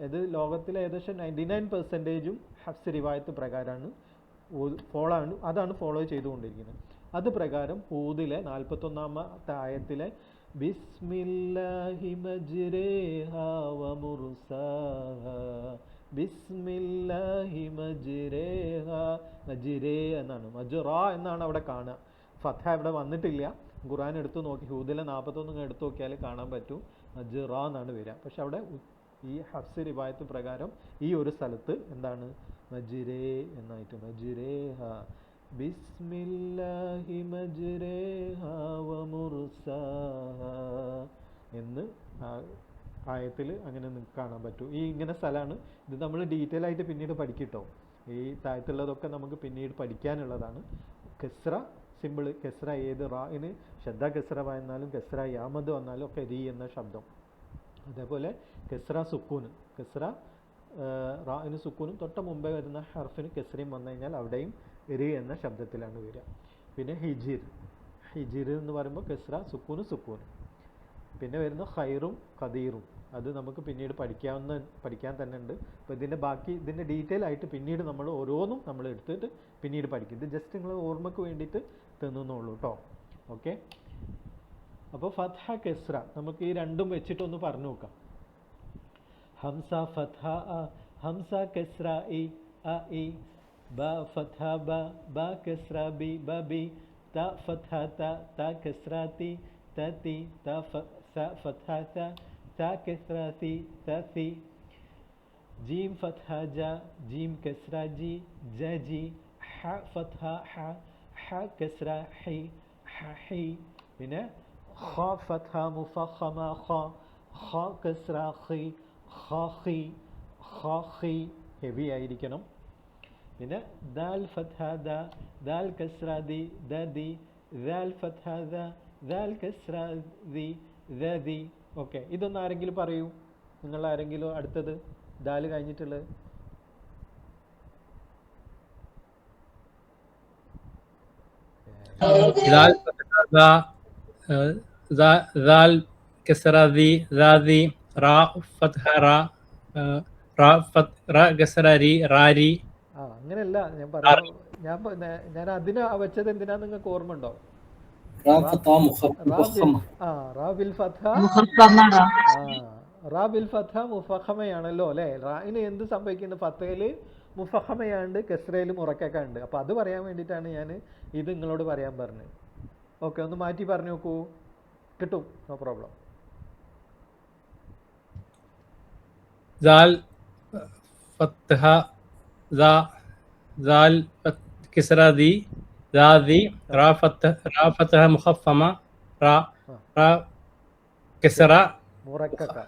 ഇത് ലോകത്തിലെ ഏകദേശം 99% ഹഫ്സ് റിവായത്ത് പ്രകാരമാണ് അതാണ് ഫോളോ ചെയ്തുകൊണ്ടിരിക്കുന്നത്. അത് പ്രകാരം ഹൂദിലെ 41-ാമത്തെ ആയത്തിലെ ബിസ്മില്ലാഹി മജ്രേഹാ വമുർസാഹാ, ബിസ്മില്ലാഹി മജ്രേഹാ, മജ്രേ എന്നാണ്, മജ്റാ എന്നാണ് അവിടെ കാണുക. ഫത്ഹ ഇവിടെ വന്നിട്ടില്ല. ഖുർആൻ എടുത്ത് നോക്കി, ഹൂദിലെ 41 എടുത്ത് നോക്കിയാൽ കാണാൻ പറ്റും മജ്റാ എന്നാണ് വരിക. പക്ഷെ അവിടെ ഈ ഹഫ്സ് റിവായത്ത് പ്രകാരം ഈ ഒരു സ്ഥലത്ത് എന്താണ് മജ്രേ എന്നായിട്ട്, മജ്രേഹാ ബിസ്മില്ലാഹി മജ്രേഹാ വമുർസാഹാ എന്ന് ആയത്തിൽ അങ്ങനെ കാണാൻ പറ്റും. ഈ ഇങ്ങനെ സ്ഥലമാണ് ഇത്. നമ്മൾ ഡീറ്റെയിൽ ആയിട്ട് പിന്നീട് പഠിക്കട്ടോ. ഈ താഴത്തുള്ളതൊക്കെ നമുക്ക് പിന്നീട് പഠിക്കാനുള്ളതാണ്. കെസ്ര സിമ്പിൾ, കെസ്ര ഏത് റാഇന് ഷദ്ദ കെസ്ര വന്നാലും കെസ്ര യാമദ് വന്നാലും ഒക്കെ രി എന്ന ശബ്ദം. അതേപോലെ കെസ്ര സുക്കൂന്, കെസ്ര റാഇന് സുക്കൂനും തൊട്ട് മുമ്പേ വരുന്ന ഹർഫിന് കെസ്രയും വന്നു കഴിഞ്ഞാൽ അവിടെയും രി എന്ന ശബ്ദത്തിലാണ് വരിക. പിന്നെ ഹിജിർ എന്ന് പറയുമ്പോൾ കെസ്ര സുക്കൂന്. പിന്നെ വരുന്ന ഖൈറും ഖദീറും, അത് നമുക്ക് പിന്നീട് പഠിക്കാൻ തന്നെ ഉണ്ട്. അപ്പോൾ ഇതിൻ്റെ ഡീറ്റെയിൽ ആയിട്ട് പിന്നീട് നമ്മൾ ഓരോന്നും നമ്മൾ എടുത്തിട്ട് പിന്നീട് പഠിക്കും. ഇത് ജസ്റ്റ് നിങ്ങൾ ഓർമ്മയ്ക്ക് വേണ്ടിയിട്ട് തന്നുള്ളൂ കേട്ടോ. ഓക്കെ, അപ്പോൾ ഫത്ഹ കെസ്ര നമുക്ക് ഈ രണ്ടും വെച്ചിട്ടൊന്ന് പറഞ്ഞു നോക്കാം. ഹംസ ഫത്ഹ അ, ഹംസ കെസ്ര ഇ അ ഇ, ബ ഫത്ഹ ബ, ബ കെസ്ര ബി ബ ബി, ത ഫത്ഹ ത, ത കെസ്ര തി ത തി, ത ഫത്ഹ ത, ത കെസ്ര തി ത തി, ജീം ഫത്ഹ ജ, ജീം കെസ്ര ജി ജ ജി, ഹ ഫത്ഹ ഹ, ഹ കെസ്ര ഹി ഹ ഹി. പിന്നെ ഖ ഫത്ഹ മുഫഖമ ഖ, ഖ കെസ്ര ഖി ഖ ഖി ഖ ഖി, ഹെവി ആയിരിക്കണം. പിന്നെ ദാൽ ഫത്ഹ ദ, ദാൽ കെസ്ര ദി ദ ദി, ദാൽ ഫത്ഹ ദ, ദാൽ കെസ്ര ദി ദ ദി. ഓക്കെ, ഇതൊന്നും ആരെങ്കിലും പറയൂ, നിങ്ങൾ ആരെങ്കിലും അടുത്തത് ദാൽ കഴിഞ്ഞിട്ടുള്ളത്? ദാൽ കെസ്ര ദി ദാ ദി, റാ ഫത്ഹ റാ, റാ കെസ്ര രി റാ രി. അങ്ങനെയല്ല ഞാൻ പറഞ്ഞു, ഞാൻ അതിന് വെച്ചത് എന്തിനാ നിങ്ങൾക്ക് ഓർമ്മ ഉണ്ടോ? റാ ബിൽ ഫത്ഹ മുഫഖമയാണല്ലോ അല്ലേ. റായിന് എന്ത് സംഭവിക്കുന്നത്? ഫത്തയില് മുഫഖമയാണ്ട് കെസ്രയിലും ഉറക്കൊക്കെ ഉണ്ട്. അപ്പൊ അത് പറയാൻ വേണ്ടിയിട്ടാണ് ഞാൻ ഇത് നിങ്ങളോട് പറയാൻ പറഞ്ഞത്. ഓക്കെ, ഒന്ന് മാറ്റി പറഞ്ഞു നോക്കൂ, കിട്ടും, നോ പ്രോബ്ലം. ദാൽ ഫത്ഹ ദാ ദാൽ കിസ്റ ദി ദാദി റാ ഫത്ഹ മുഖഫമ റാ റാ കിസ്റ മുറക്കക്ക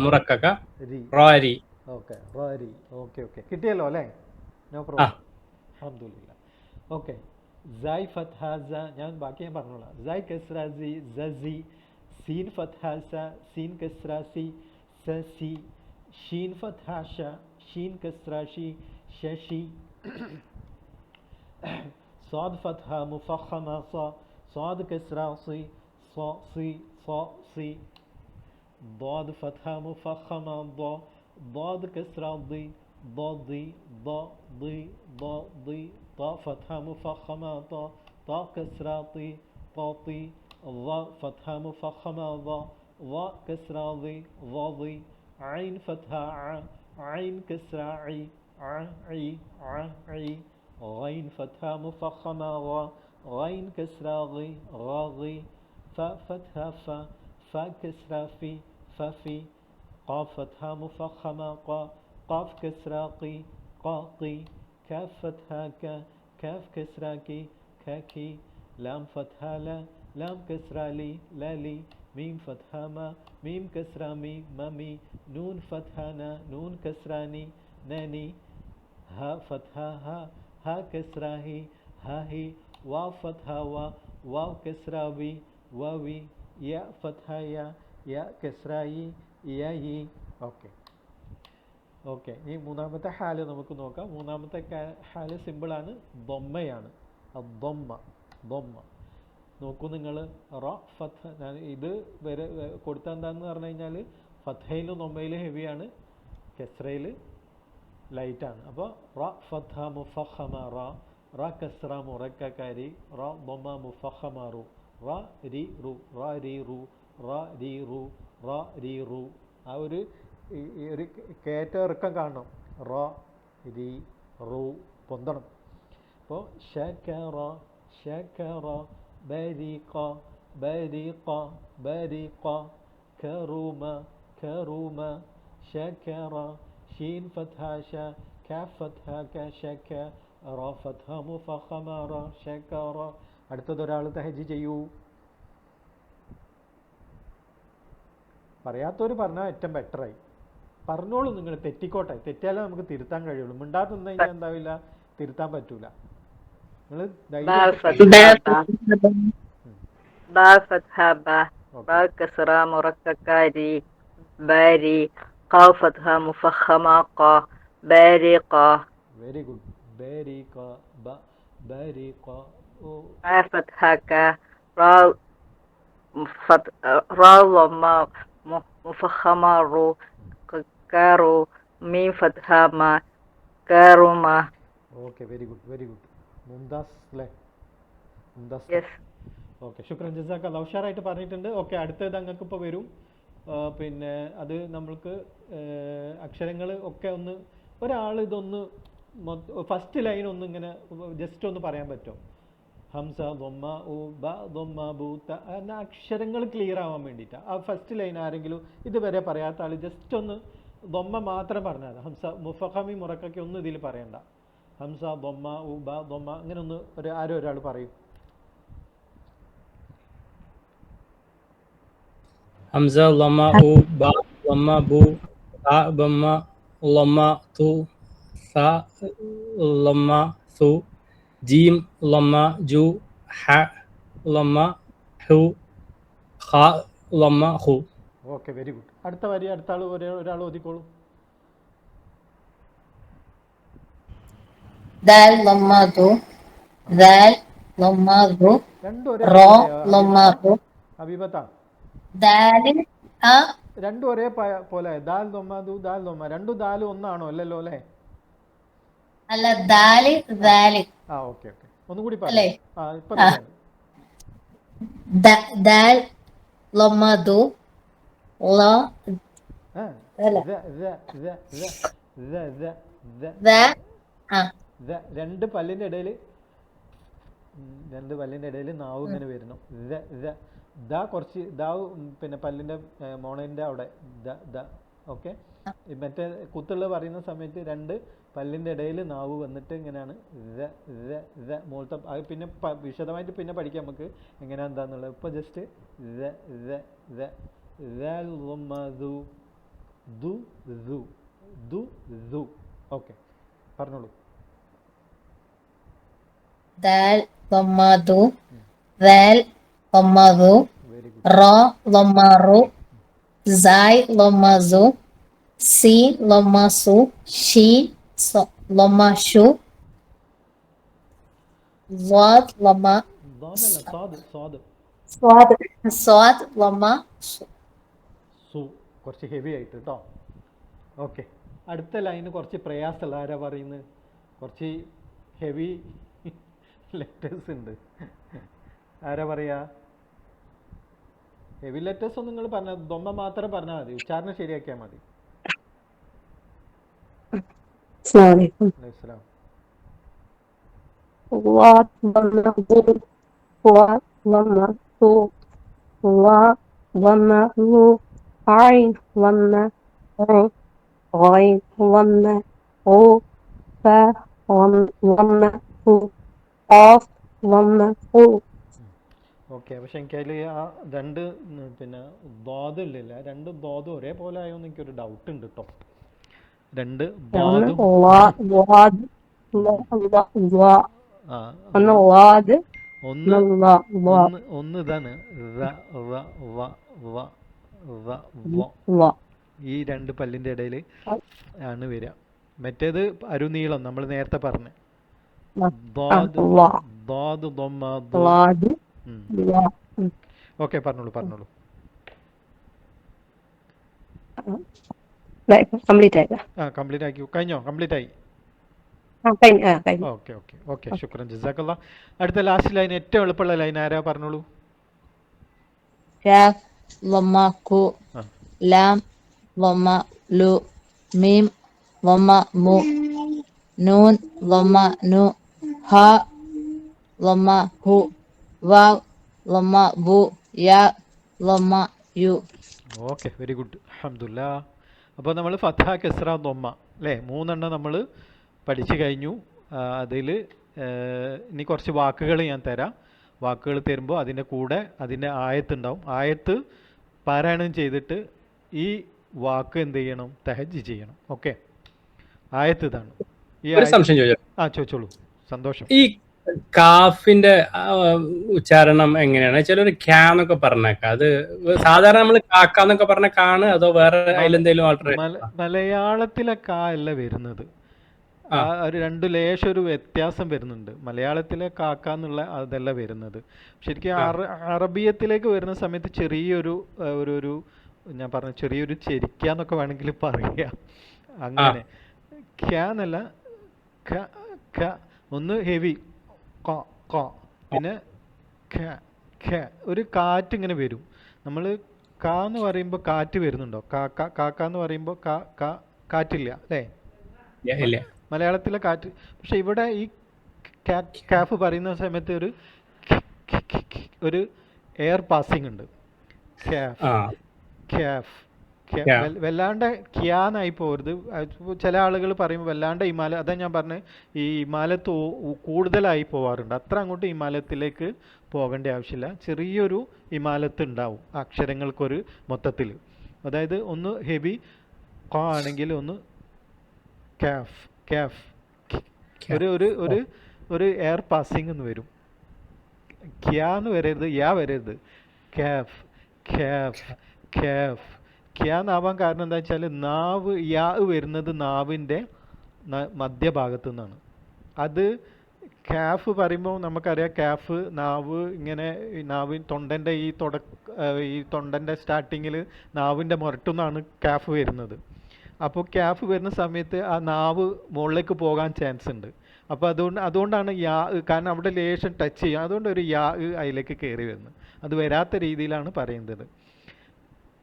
മുറക്കക രി റാരി. ഓക്കെ റാരി. ഓക്കെ ഓക്കെ കിട്ടിയല്ലോ അല്ലേ? No problem. അൽഹംദുലില്ലാ. ഓക്കെ സായ് ഫത്ഹ സ, ഞാൻ ബാക്കി ഞാൻ പറഞ്ഞോളാം. സായ് കസ്ര സി സി, സീൻ ഫത്ഹ സ, സീൻ കസ്ര സി സി, ഷീൻ ഫത്ഹ ഷ, ഷീൻ കസ്ര ഷി ഷി, സ്വാദ് ഫത്ഹ മുഫഖമ സ, സ്വാദ് കസ്ര സി സി സി, ضاد فتحة مفخمة ضاد كسرة ضي ضي طاء فتحة مفخمة طاء كسرة طي ضاء فتحة مفخمة ضاء كسرة ضي عين فتحة عين كسرة عي غين فتحة مفخمة غين كسرة غي فاء فتحة فا كسرة في ففي قاف فتحة مفخمة قاف كسرة قي كاف فتحة كاف كسرة كي لام فتحة لام كسرة لي ميم فتحة ما ميم كسرة مي نون فتحة نون كسرة ناني ها فتحة ها كسرة هي واو فتحة واو كسرة وي യ ഫത്ഹ യ കസ്രായി യി. ഓക്കെ ഓക്കെ ഇനി മൂന്നാമത്തെ ഹാല് നമുക്ക് നോക്കാം. മൂന്നാമത്തെ ഹാല് സിമ്പിളാണ്, ദൊമ്മയാണ്. ദൊമ്മ നോക്കൂ നിങ്ങൾ. റ ഫത്ഹ, ഇത് വരെ കൊടുത്ത എന്താണെന്ന് പറഞ്ഞു കഴിഞ്ഞാൽ ഫത്ഹയിലും ദൊമ്മയിലും ഹെവിയാണ്, കസ്രയിൽ ലൈറ്റാണ്. അപ്പോൾ റ ഫത്ഹ മുഫഖമ റ കസ്ര മുറക്കരി റ ദൊമ്മ മുഫഖമ റു റ രി റു റ രി റു റ രി റു റ രി റു. ആ ഒരു കയറ്റ ഇറക്കം കാണണം. റ രി റു പൊന്തണം. അപ്പോൾ ശകറ ബരിഖ കറുമ ശകറ ഷീൻ ഫത്ഹ ഷ കാഫ് ഫത്ഹ ക ശക റ ഫത്ഹ മുഫഖമ റ ശകറ. അടുത്തതൊരാൾ തഹജ്ജ് ചെയ്യൂ. പറയാത്തവർ പറഞ്ഞാൽ ഏറ്റവും ബെറ്ററായി. പറഞ്ഞോളൂ, നിങ്ങൾ തെറ്റിക്കോട്ടെ, തെറ്റിയാലേ നമുക്ക് തിരുത്താൻ കഴിയുള്ളൂ. മിണ്ടാതെ നിന്ന് കഴിഞ്ഞാൽ എന്താവില്ല, തിരുത്താൻ പറ്റൂല. നിങ്ങൾ very good. Okay very good. Mumtaz അല്ലേ? മുംതാസ്. ഓക്കെ ശുക്രൻ ജസാക്കല്ലാ. ഉഷാറായിട്ട് പറഞ്ഞിട്ടുണ്ട്. ഓക്കെ അടുത്തത് അങ്ങക്ക് ഇപ്പോൾ വരും. പിന്നെ അത് നമ്മൾക്ക് അക്ഷരങ്ങൾ ഒക്കെ ഒന്ന് ഒരാൾ ഇതൊന്ന് ഫസ്റ്റ് ലൈൻ ഒന്ന് ഇങ്ങനെ ജസ്റ്റ് ഒന്ന് പറയാൻ പറ്റുമോ? ഹംസ ദൊമ്മ ഉ ബ ദൊമ്മ ബു ത എന്ന അക്ഷരങ്ങൾ ക്ലിയർ ആവാൻ വേണ്ടിയിട്ടാണ്. ആ ഫസ്റ്റ് ലൈൻ ആരെങ്കിലും ഇതുവരെ പറയാത്ത ആൾ ജസ്റ്റ് ഒന്ന് ദൊമ്മ മാത്രം പറഞ്ഞാൽ, ഹംസ മുഫഖമി മുറക്കൊക്കെ ഒന്നും ഇതിൽ പറയണ്ട. ഹംസ ദൊമ്മ ഉ ബ ദൊമ്മ അങ്ങനെ ഒന്ന് ആരോ ഒരാൾ പറയും. ഹംസ ലമ്മ ഉ ബ ലമ്മ ബു ത ബമ്മ ലമ്മ തു സ ലമ്മ സു ജീം ലമ്മ ജു ഹ ലമ്മ ഹു ഖ ലമ്മ ഹു. Okay very good. അടുത്ത വരി അടുത്ത ആൾ ഒരാൾ ഓതിക്കോളൂ. ദാൽ ലമ്മതു ദാൽ ലമ്മതു രണ്ടും ഒരേ റോ പോലെയാ ലമ്മതു ഹബീബത്താ? ദാലിൽ ആ രണ്ടും ഒരേ പോലെ ദാൽ ദൊമ്മ ദാൽ ദൊമ്മ രണ്ടും ദാൽ ഒന്നാണോ? അല്ലല്ലോ അല്ലേ? അല്ല ദാല് ദാല്. ആ ഓക്കെ ഒന്നുകൂടി അല്ലേ? പറയാം. ദാൽ ലമ്മതു ല രണ്ട് പല്ലിന്റെ ഇടയിൽ നാവ് ഇങ്ങനെ വരണം. ദ കുറച്ച് ദാവ് പിന്നെ പല്ലിന്റെ മോണന്റെ അവിടെ ഓക്കെ. മറ്റേ കുത്തുള്ള പറയുന്ന സമയത്ത് രണ്ട് പല്ലിൻ്റെ ഇടയിൽ നാവ് വന്നിട്ട് ഇങ്ങനെയാണ് മുകളത്തെ അത് പിന്നെ വിശദമായിട്ട് പിന്നെ പഠിക്കാം നമുക്ക് എങ്ങനെ എന്താന്നുള്ളത്. ഇപ്പോൾ ജസ്റ്റ് ഓക്കെ പറഞ്ഞോളൂ. ദാൽ ലമ്മ ദു, ദാൽ ലമ്മ ദു, വെരി ഗുഡ്. റ ലമ്മ റു, സായ് ലമ്മ സു, സീൻ ലമ്മ സു, ഷീൻ ലമ്മ ഷു, സ്വാദ് ലമ്മ സ്വാദ് ലമ്മ സു. കുറച്ച് ഹെവി ആയിട്ട് കേട്ടോ. ഓക്കെ, അടുത്ത ലൈന് കുറച്ച് പ്രയാസമുള്ള ആരാ പറയുന്നത്? കുറച്ച് ഹെവി ലെറ്റേഴ്സ് ഉണ്ട്. ആരാ പറയാ? ഹെവി ലെറ്റേഴ്സ് ഒന്നും നിങ്ങൾ പറഞ്ഞ ദൊമ്മ മാത്രം പറഞ്ഞാൽ മതി, ഉച്ചാരണം ശരിയാക്കിയാൽ മതി. അസ്സലാമു അലൈഹിസ്സലാം. വാത് വന്ന ഹു, വാത് വന്ന ഹു, വാ വന്ന ഹു, ഐൻ വന്ന ഹു, ഐൻ വന്ന ഹു, ഫ വന്ന ഹു, ഖാഫ് വന്ന ഹു. ഓക്കെ, പക്ഷെ എനിക്ക് അതിൽ ആ രണ്ട് പിന്നെ ദ്വാദ് ഇല്ലില്ല, രണ്ട് ദ്വാദും ഒരേപോലെ ആയോ എന്ന് എനിക്കൊരു ഡൗട്ട് ഉണ്ട് കേട്ടോ. രണ്ട് ദ്വാദും ഒന്ന് ഇതാണ് ഈ രണ്ട് പല്ലിന്റെ ഇടയിൽ ആണ് വരിക. മറ്റേത് അരുനീളം നമ്മൾ നേരത്തെ പറഞ്ഞ ഓക്കെ പറഞ്ഞോളൂ പറഞ്ഞോളൂ. കംപ്ലീറ്റ് ആയില്ല. കംപ്ലീറ്റ് ആക്കി കഴിഞ്ഞോ? കംപ്ലീറ്റ് ആയി. ഓക്കെ ഓക്കെ ഓക്കെ, ശുക്രൻ ജസാക്കല്ലാ. അടുത്ത ലാസ്റ്റ് ലൈൻ, ഏറ്റവും എളുപ്പമുള്ള ലൈൻ ആരാ? പറഞ്ഞോളൂ. കാഫ് ലമ്മ കു, ലാം ലമ്മ ലു, മീം ലമ്മ മു, നൂൻ ലമ്മ നു, ഹ ലമ്മ ഹു, വാവ് ലമ്മ ബു, യാ ലമ്മ യു. ഓക്കെ, വെരി ഗുഡ്, അൽഹംദുലില്ലാ. അപ്പോൾ നമ്മൾ ഫത്ഹ കസ്റ ദൊമ്മ അല്ലേ, മൂന്നെണ്ണം നമ്മൾ പഠിച്ചു കഴിഞ്ഞു. അതിൽ ഇനി കുറച്ച് വാക്കുകൾ ഞാൻ തരാം. വാക്കുകൾ തരുമ്പോൾ അതിൻ്റെ കൂടെ അതിൻ്റെ ആയത്തുണ്ടാവും. ആയത്ത് പാരായണം ചെയ്തിട്ട് ഈ വാക്ക് എന്ത് ചെയ്യണം? തഹജ്ജ് ചെയ്യണം. ഓക്കെ, ആയത്ത് ഇതാണ്. ഒരു സംശയം ചോദിച്ചോ? ചോദിച്ചോളൂ. സന്തോഷം. ഈ കാഫിന്റെ ഉച്ചാരണം എങ്ങനെയാണ്? ചിലർ ക്യാ എന്നൊക്കെ പറഞ്ഞേക്കാം. അത് സാധാരണ നമ്മൾ കാക്കാന്നൊക്കെ പറഞ്ഞ കാണ്, അതോ വേറെ അതിലെന്തെങ്കിലും ആൾട്ടറേഷൻ? മലയാളത്തിലെ കാ അല്ല വരുന്നത്, ഒരു രണ്ട് ലേശം ഒരു വ്യത്യാസം വരുന്നുണ്ട്. മലയാളത്തിലെ കാക്ക എന്നുള്ള അതല്ല വരുന്നത്. ശരിക്കും അറബിയത്തിലേക്ക് വരുന്ന സമയത്ത് ചെറിയൊരു ഒരു ഞാൻ പറഞ്ഞ ചെറിയൊരു ചെരിക്കാന്നൊക്കെ വേണമെങ്കിൽ പറയാം. അങ്ങനെ ഖ്യാന്നല്ല, ഒന്ന് ഹെവി പിന്നെ ഒരു കാറ്റ് ഇങ്ങനെ വരും. നമ്മൾ കാന്ന് പറയുമ്പോൾ കാറ്റ് വരുന്നുണ്ടോ? കാക്കാന്ന് പറയുമ്പോൾ കാറ്റില്ല അല്ലേ? മലയാളത്തിലെ കാറ്റ്. പക്ഷെ ഇവിടെ ഈ കാഫ് പറയുന്ന സമയത്ത് ഒരു എയർ പാസിംഗ് ഉണ്ട്. വല്ലാണ്ട് ക്യാന്നായി പോകരുത്. ചില ആളുകൾ പറയുമ്പോൾ വല്ലാണ്ട് ഹിമാലയ, അതാ ഞാൻ പറഞ്ഞത്, ഈ ഹിമാലയത്ത് കൂടുതലായി പോവാറുണ്ട്. അത്ര അങ്ങോട്ട് ഹിമാലയത്തിലേക്ക് പോകേണ്ട ആവശ്യമില്ല. ചെറിയൊരു ഹിമാലയത്ത് ഉണ്ടാവും അക്ഷരങ്ങൾക്കൊരു മൊത്തത്തിൽ. അതായത് ഒന്ന് ഹെവി ക ആണെങ്കിൽ ഒന്ന് കാഫ് കാഫ് ഒരു എയർ പാസിംഗ് എന്ന് വരും. ക്യാന്ന് വരരുത്, യാ വരരുത്. കാഫ് കാഫ് കാഫ് ക്യാന്നാവാൻ കാരണം എന്താ വെച്ചാൽ നാവ് യാ വരുന്നത് നാവിൻ്റെ മധ്യഭാഗത്തു നിന്നാണ്. അത് കാഫ് പറയുമ്പോൾ നമുക്കറിയാം, കാഫ് നാവ് ഇങ്ങനെ തൊണ്ടൻ്റെ ഈ തൊണ്ടൻ്റെ സ്റ്റാർട്ടിങ്ങിൽ നാവിൻ്റെ മുരട്ടുനിന്നാണ് കാഫ് വരുന്നത്. അപ്പോൾ കാഫ് വരുന്ന സമയത്ത് ആ നാവ് മുകളിലേക്ക് പോകാൻ ചാൻസ് ഉണ്ട്. അപ്പോൾ അതുകൊണ്ടാണ് യാ, കാരണം അവിടെ ലേശം ടച്ച് ചെയ്യും, അതുകൊണ്ട് ഒരു യാ അതിലേക്ക് കയറി വരുന്നത്. അത് വരാത്ത രീതിയിലാണ് പറയുന്നത്.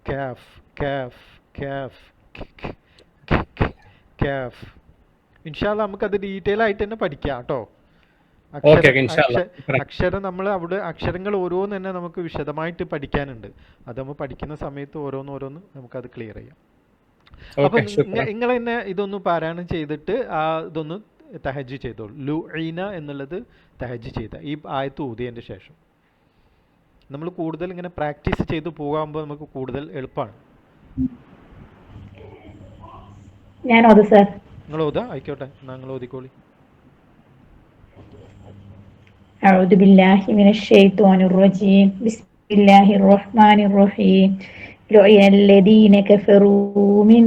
Calf calf calf calf. ഇൻഷാല്ലാ നമുക്കത് ഡീറ്റെയിൽ ആയിട്ട് തന്നെ പഠിക്കാം കേട്ടോ. അക്ഷരം നമ്മൾ അവിടെ അക്ഷരങ്ങൾ ഓരോന്ന് തന്നെ നമുക്ക് വിശദമായിട്ട് പഠിക്കാനുണ്ട്. അത് നമ്മൾ പഠിക്കുന്ന സമയത്ത് ഓരോന്ന് നമുക്കത് ക്ലിയർ ചെയ്യാം. അപ്പൊ ഓക്കെ, ശുക്രൻ. നിങ്ങൾ തന്നെ ഇതൊന്ന് പാരായണം ചെയ്തിട്ട് ഇതൊന്ന് തഹജ്ജ് ചെയ്തോളൂ. ലുഈന എന്നുള്ളത് തഹജ്ജ് ചെയ്ത ഈ ആയത്ത് ഊതിയതിൻ്റെ ശേഷം നമ്മൾ കൂടുതൽ ഇങ്ങനെ പ്രാക്ടീസ് ചെയ്ത് പോകുമ്പോൾ നമുക്ക് കൂടുതൽ എളുപ്പമാണ്. ഞാൻ ഓത് സർ. നിങ്ങൾ ഓതാ ആയിക്കോട്ടെ, നിങ്ങൾ ഓതിക്കോളി. أعوذ بالله من الشيطان الرجيم بسم الله الرحمن الرحيم لعن الذين كفروا من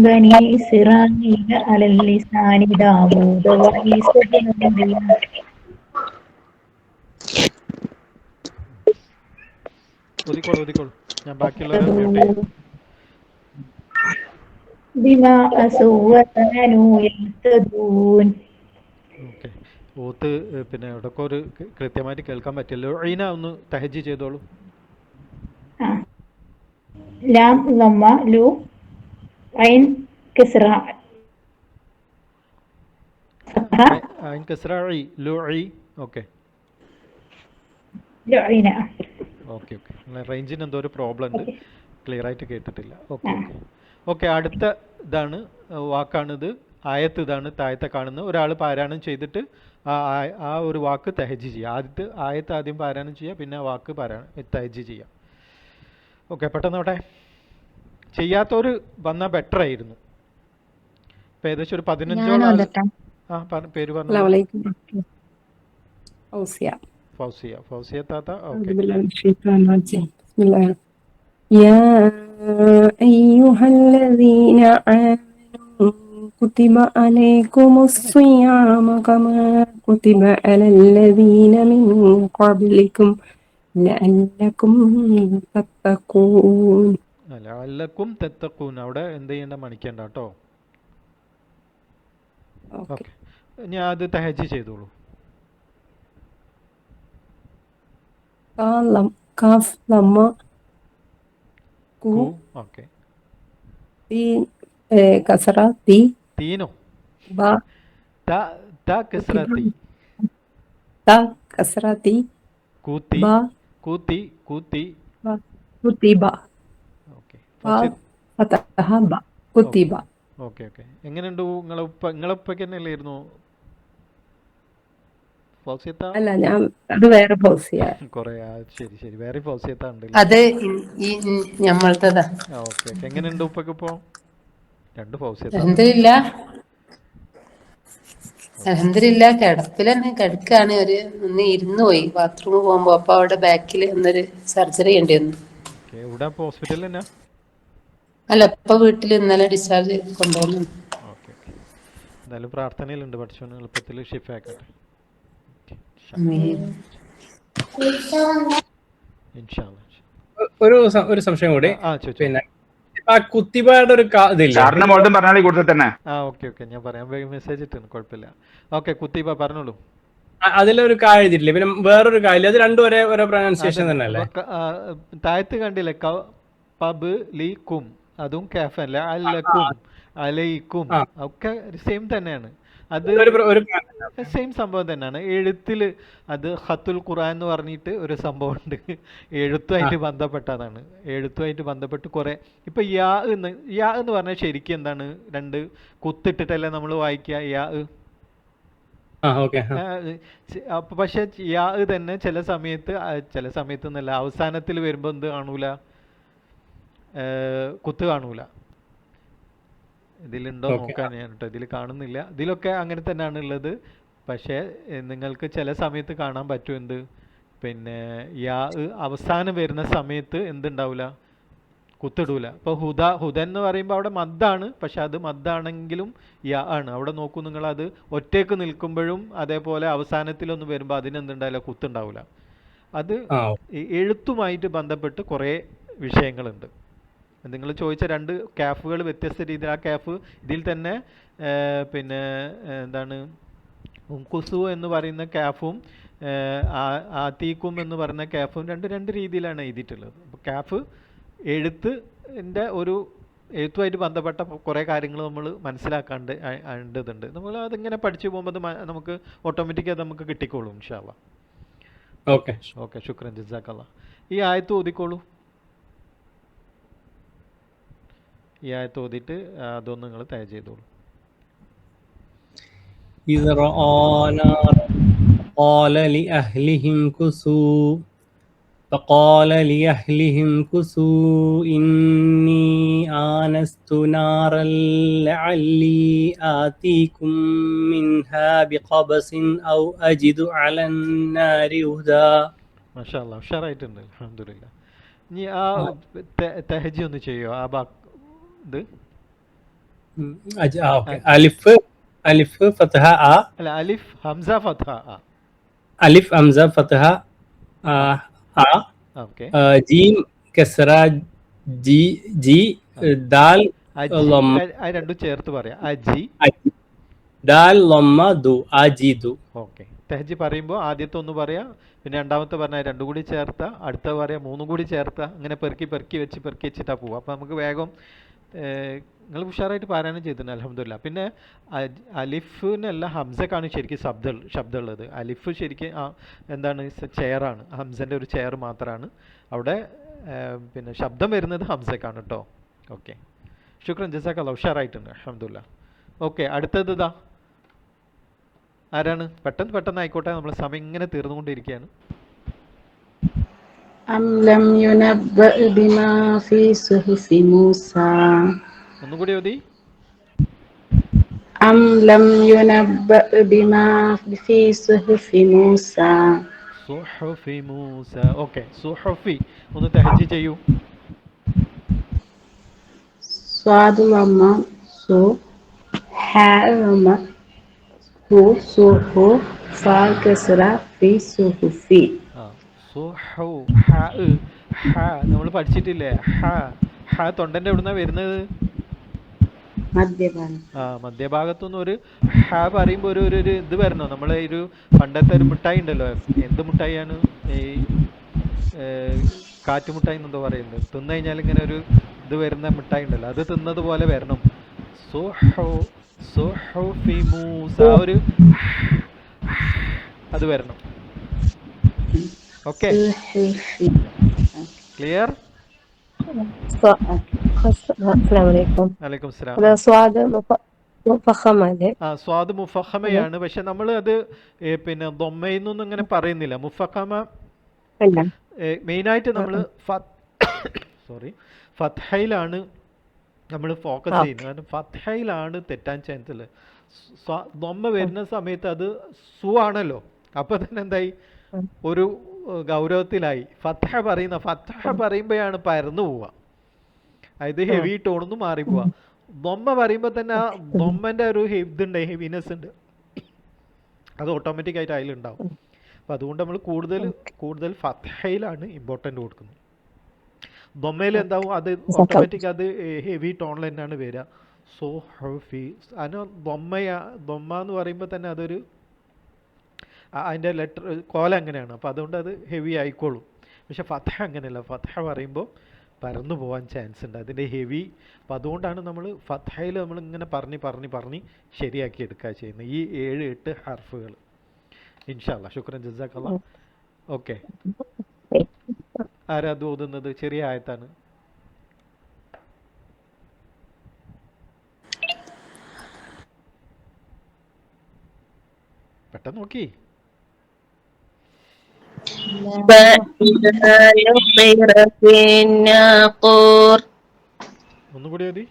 بني إسرائيل على اللسان داوود وعيسى بن مريم ഓതിക്കോളൂ. ഞാൻ ബാക്കിയുള്ളവരെ മ്യൂട്ട് ചെയ്യും. بما عصوا وكانوا يعتدون. ഓക്കെ, ഓത്ത് പിന്നെ ഇവിടെയൊക്കെ ഒരു കൃത്യമായിട്ട് കേൾക്കാൻ പറ്റില്ല. ലുഈന ഒന്ന് തഹജ്ജ് ചെയ്തോളൂ. لام ضمة لو عين كسرة ഐൻ കസ്ര ഇ ലുഈ. ഓക്കെ لعن. ഓക്കെ റേഞ്ചിന് എന്തോ ഒരു പ്രോബ്ലം ഉണ്ട്, ക്ലിയർ ആയിട്ട് കേട്ടിട്ടില്ല. ഓക്കെ അടുത്ത ഇതാണ് വാക്കാണിത്, ആയത്ത് ഇതാണ് താഴത്തെ കാണുന്നത്. ഒരാൾ പാരായണം ചെയ്തിട്ട് ആ ഒരു വാക്ക് തഹജ്ജ് ചെയ്യുക. ആയത്ത് ആദ്യം പാരായണം ചെയ്യുക, പിന്നെ ആ വാക്ക് തഹജ്ജ് ചെയ്യുക. ഓക്കെ, പെട്ടെന്നോട്ടെ. ചെയ്യാത്തവർ വന്നാൽ ബെറ്റർ ആയിരുന്നു. ഇപ്പം ഏകദേശം ഒരു 15ഓളം ആൾ. പേര് പറഞ്ഞു. ഫൗസിയ താത്ത. ഓക്കെ, يا أيها الذين آمنوا كتب عليكم الصيام كما كتب على الذين من قبلكم لعلكم تتقون. ലഅല്ലക്കും തത്തഖൂൻ. അവിടെ എന്ത് ചെയ്യേണ്ട, മണിക്കണ്ട കേട്ടോ. ഓക്കെ, ഞാൻ അത് തഹജ്ജ് ചെയ്തോളൂ. കാഫ് ലമ്മ കു ഓക്കെ, കസറ തി തീനോ ബ ത കസ്ര തി ത കസറ തി കൂത്തി ബ കൂത്തി കുത്തിബ ഓക്കെ ഫതഹ ബ കുത്തിബ. ഓക്കെ എങ്ങനെയുണ്ട് നിങ്ങളെ ഉപ്പയ്ക്ക് തന്നെ അല്ലായിരുന്നു ഫൗസിയത്ത? അല്ല, ഞാൻ അത് വേറെ ഫൗസിയ. കൊറേ ശരി വേറെ ഫൗസിയത്ത ഉണ്ട്. അത് ഞമ്മളത്തതാ. ഓക്കെ എങ്ങനെയുണ്ട് ഉപ്പയ്ക്ക് ഇപ്പോ? രണ്ട് ഫൗസിയത്ത. അൽഹംദുലില്ലാ കിടപ്പിൽ തന്നെ കിടക്കാണ്. ഒന്ന് ഇരുന്ന് പോയി ബാത്റൂമിൽ പോകുമ്പോ. അപ്പൊ അവിടെ ബാക്കിൽ എന്നൊരു സർജറി ചെയ്യേണ്ടി വന്നു. ഇവിടെ ഹോസ്പിറ്റലിൽ തന്നെ? അല്ല, ഇപ്പൊ വീട്ടിൽ ഇന്നലെ ഡിസ്ചാർജ് കൊണ്ടുവന്നു. ഓക്കെ എന്തായാലും പ്രാർത്ഥനയിലുണ്ട്, പഠിച്ചോന് എളുപ്പത്തിൽ ഷിഫ ആക്കട്ടെ. ഒരു സംശയം കൂടി. പിന്നെ ആ കുത്തിബയുടെ ഒരു ഇതില്ല. ഓക്കെ ഞാൻ പറയാം, മെസ്സേജ് ഇട്ടാണ്, കുഴപ്പമില്ല. ഓക്കെ കുത്തിബ പറഞ്ഞോളൂ. അതിലൊരു കാ എഴുതിയിട്ടില്ലേ? പിന്നെ വേറൊരു കാര്യം, അത് രണ്ടും ഒരേ പ്രൊനൗൺസിയേഷൻ തന്നെ അല്ലേ? താഴത്ത് കണ്ടില്ലേ പബ് ലി കും, അതും കാഫല്ല. അലക്കും അലൈക്കും ഒക്കെ സെയിം തന്നെയാണ്. അത് സെയിം സംഭവം തന്നെയാണ്. എഴുത്തിൽ അത് ഖത്തുൽ ഖുർആൻ എന്ന് പറഞ്ഞിട്ട് ഒരു സംഭവം ഉണ്ട്, എഴുത്തുമായിട്ട് ബന്ധപ്പെട്ടതാണ്. എഴുത്തുമായിട്ട് ബന്ധപ്പെട്ട് കുറേ ഇപ്പം യാ എന്ന് പറഞ്ഞാൽ ശരിക്കും എന്താണ്, രണ്ട് കുത്തിട്ടിട്ടല്ലേ നമ്മൾ വായിക്കുക യാ. അപ്പൊ പക്ഷെ യാ തന്നെ ചില സമയത്ത് എന്നല്ല, അവസാനത്തിൽ വരുമ്പോ എന്ത് കാണൂല, കുത്ത് കാണൂല. ഇതിലുണ്ടോ നോക്കാൻ ഞാൻ കേട്ടോ, ഇതിൽ കാണുന്നില്ല. ഇതിലൊക്കെ അങ്ങനെ തന്നെയാണ് ഉള്ളത്. പക്ഷേ നിങ്ങൾക്ക് ചില സമയത്ത് കാണാൻ പറ്റും എന്ത്, പിന്നെ യാ അവസാനം വരുന്ന സമയത്ത് എന്തുണ്ടാവില്ല, കുത്തിടൂല. ഇപ്പോൾ ഹുദൻ എന്ന് പറയുമ്പോൾ അവിടെ മദ്ദാണ്, പക്ഷെ അത് മദ്ദാണെങ്കിലും യാ ആണ്. അവിടെ നോക്കൂ നിങ്ങൾ, അത് ഒറ്റയ്ക്ക് നിൽക്കുമ്പോഴും അതേപോലെ അവസാനത്തിലൊന്നും വരുമ്പോൾ അതിനെന്തുണ്ടാവില്ല, കുത്തുണ്ടാവില്ല. അത് എഴുത്തുമായിട്ട് ബന്ധപ്പെട്ട് കുറേ വിഷയങ്ങളുണ്ട്. നിങ്ങൾ ചോദിച്ച രണ്ട് കാഫുകൾ വ്യത്യസ്ത രീതിയിൽ, ആ കാഫ് ഇതിൽ തന്നെ പിന്നെ എന്താണ് കുസു എന്ന് പറയുന്ന കാഫും ആതീക്കും എന്ന് പറയുന്ന കാഫും രണ്ട് രീതിയിലാണ് എഴുതിയിട്ടുള്ളത്. അപ്പോൾ കാഫ് എഴുത്തിൻ്റെ എഴുത്തുമായിട്ട് ബന്ധപ്പെട്ട കുറേ കാര്യങ്ങൾ നമ്മൾ മനസ്സിലാക്കേണ്ടതുണ്ട്. നമ്മൾ അതിങ്ങനെ പഠിച്ചു പോകുമ്പോൾ നമുക്ക് ഓട്ടോമാറ്റിക്കായി നമുക്ക് കിട്ടിക്കോളും ഇൻഷാ അല്ലാഹ്. ഓക്കെ ശുക്രൻ ജസാക്കല്ലാഹ്. ഈ ആയത്ത് ഓതിക്കോളൂ. ഈ ആയത്ത് ഓതിയിട്ട് അതൊന്ന് നിങ്ങൾ തയ്യ ചെയ്തോളൂ. إذ رأى نارا قال لأهلهم كثوا فقال لأهلهم كثوا إني آنست نارا لعلي آتيكم منها بقبس أو أجد على النار هدى. മാഷാ അല്ലാ, ഉഷാറായിട്ടുണ്ട്, അൽഹംദുലില്ലാ. ഇനി ആ തെഹജി ഒന്ന് ചെയ്യോ ആ ഇത്? اوكي الف فتحة ا അല്ല, അലിഫ് ഹംസ ഫത്ഹ ആ. الف همزة فتحة ا ഓക്കെ. جيم كسرة جي دال അജി, لما ആ രണ്ടും ചേർത്ത് പറയാം. അജി. دال لما دو أجيدو. ഓക്കെ. തെഹജി പറയുമ്പോൾ ആദ്യത്തെ ഒന്ന് പറയാം, പിന്നെ രണ്ടാമത്തെ പറഞ്ഞാൽ രണ്ടും കൂടി ചേർത്ത, അടുത്ത പറയാം മൂന്നും കൂടി ചേർത്ത, അങ്ങനെ പെറുക്കി വെച്ചിട്ടാണ് പോവുക. അപ്പോൾ നമുക്ക് വേഗം നിങ്ങൾ ഉഷാറായിട്ട് പാരായണം ചെയ്തിട്ടുണ്ട്, അൽഹംദുലില്ലാ. പിന്നെ അലിഫിനല്ല ഹംസക്കാണ് ശരിക്കും ശബ്ദമുള്ളത്. അലിഫ് ശരിക്കും എന്താണ്, ചെയറാണ്, ഹംസൻ്റെ ഒരു ചെയർ മാത്രമാണ് അവിടെ. പിന്നെ ശബ്ദം വരുന്നത് ഹംസക്കാണ് കേട്ടോ. ഓക്കെ, ശുക്രൻ, ജസാക്കല്ലാഹ്, ഉഷാറായിട്ടുണ്ട്, അൽഹംദുലില്ലാ. ഓക്കെ, അടുത്തത് ഇതാ ആരാണ്? പെട്ടെന്ന് ആയിക്കോട്ടെ, നമ്മൾ സമയം ഇങ്ങനെ തീർന്നുകൊണ്ടിരിക്കുകയാണ്. أم لم ينبأ بما في صحف موسى ഒന്നുകൂടി ഓതി. أم لم ينبأ بما في صحف موسى. സുഹുഫി മൂസ. ഓക്കെ, സുഹുഫി ഒന്ന് തഹജ്ജി ചെയ്യൂ. സ്വാദു ലമ്മ സു ഹാ ലമ്മ ഹു സുഹു ഫാ കസ്റ ഫി സുഹുഫി. സുഹു ഹ നമ്മൾ പഠിച്ചിട്ടില്ലേ? ഹ തൊണ്ടന്റെ എവിടുന്നാ വരുന്നത്? മധ്യഭാഗം. മധ്യഭാഗത്തുനിന്ന് ഒരു ഹ പറയുമ്പോൾ ഒരു ഇത് വരണോ? നമ്മളെ ഒരു പണ്ടത്തെ ഒരു മിഠായി ഉണ്ടല്ലോ, എന്ത് മിഠായിയാണ്? ഈ കാറ്റുമിഠായി എന്നെന്തോ പറയുന്നത്, തിന്നു കഴിഞ്ഞാൽ ഇങ്ങനെ ഒരു ഇത് വരുന്ന മിഠായി ഉണ്ടല്ലോ, അത് തിന്നത് പോലെ വരണം. സുഹുഫി മൂസ, ഒരു അത് വരണം. Okay, clear? വലൈക്കും സലാം. സ്വാദ് മുഫഖമയാണ്, പക്ഷെ നമ്മൾ അത് പിന്നെ ദൊമ്മയിന്നൊന്നും ഇങ്ങനെ പറയുന്നില്ല. മുഫഖമ മെയിനായിട്ട് നമ്മൾ ഫത്ഹയിലാണ് നമ്മൾ ഫോക്കസ് ചെയ്യുന്നത്. കാരണം ഫത്ഹയിലാണ് തെറ്റാൻ ചാൻസ് ഉള്ളത്. ദൊമ്മ വരുന്ന സമയത്ത് അത് സു ആണല്ലോ, അപ്പോൾ തന്നെ എന്തായി, ഒരു ഗൗരവത്തിലായി. ഫത്ഹ പറയുമ്പോഴാണ് പരന്നു പോവുക, അതായത് ഹെവി ടോണൊന്നും മാറിപ്പോവുക. ദൊമ്മ പറയുമ്പോൾ തന്നെ ആ ദൊമ്മൻ്റെ ഒരു ഇതുണ്ട്, ഹെവിനെസ് ഉണ്ട്, അത് ഓട്ടോമാറ്റിക് ആയിട്ട് അതിലുണ്ടാവും. അപ്പം അതുകൊണ്ട് നമ്മൾ കൂടുതൽ ഫത്ഹയിലാണ് ഇമ്പോർട്ടൻ്റ് കൊടുക്കുന്നത്. ദൊമ്മയിൽ എന്താവും, അത് ഓട്ടോമാറ്റിക് അത് ഹെവി ടോണിൽ തന്നെയാണ് വരിക. സോ ഹഫി അതിന് ദൊമ്മ എന്ന് പറയുമ്പോൾ തന്നെ അതൊരു അതിൻ്റെ ലെറ്റർ കോല അങ്ങനെയാണ്, അപ്പോൾ അതുകൊണ്ട് അത് ഹെവി ആയിക്കോളും. പക്ഷെ ഫത്ഹ അങ്ങനെയല്ല, ഫത്ഹ പറയുമ്പോൾ പരന്നു പോകാൻ ചാൻസ് ഉണ്ട്, അതിൻ്റെ ഹെവി. അപ്പോൾ അതുകൊണ്ടാണ് നമ്മൾ ഫത്ഹയിൽ നമ്മൾ ഇങ്ങനെ പറഞ്ഞ് ശരിയാക്കി എടുക്കുക ചെയ്യുന്നത്, ഈ 7-8 ഹർഫുകൾ. ഇൻഷാ അല്ലാ, ശുക്രൻ, ജസാക്കല്ലാഹ്. ഓക്കെ, ആരാ അത് ഓതുന്നത്? ചെറിയ ആയത്താണ്. പെട്ടെന്ന് നോക്കി. ഒന്നുകൂടി മതി.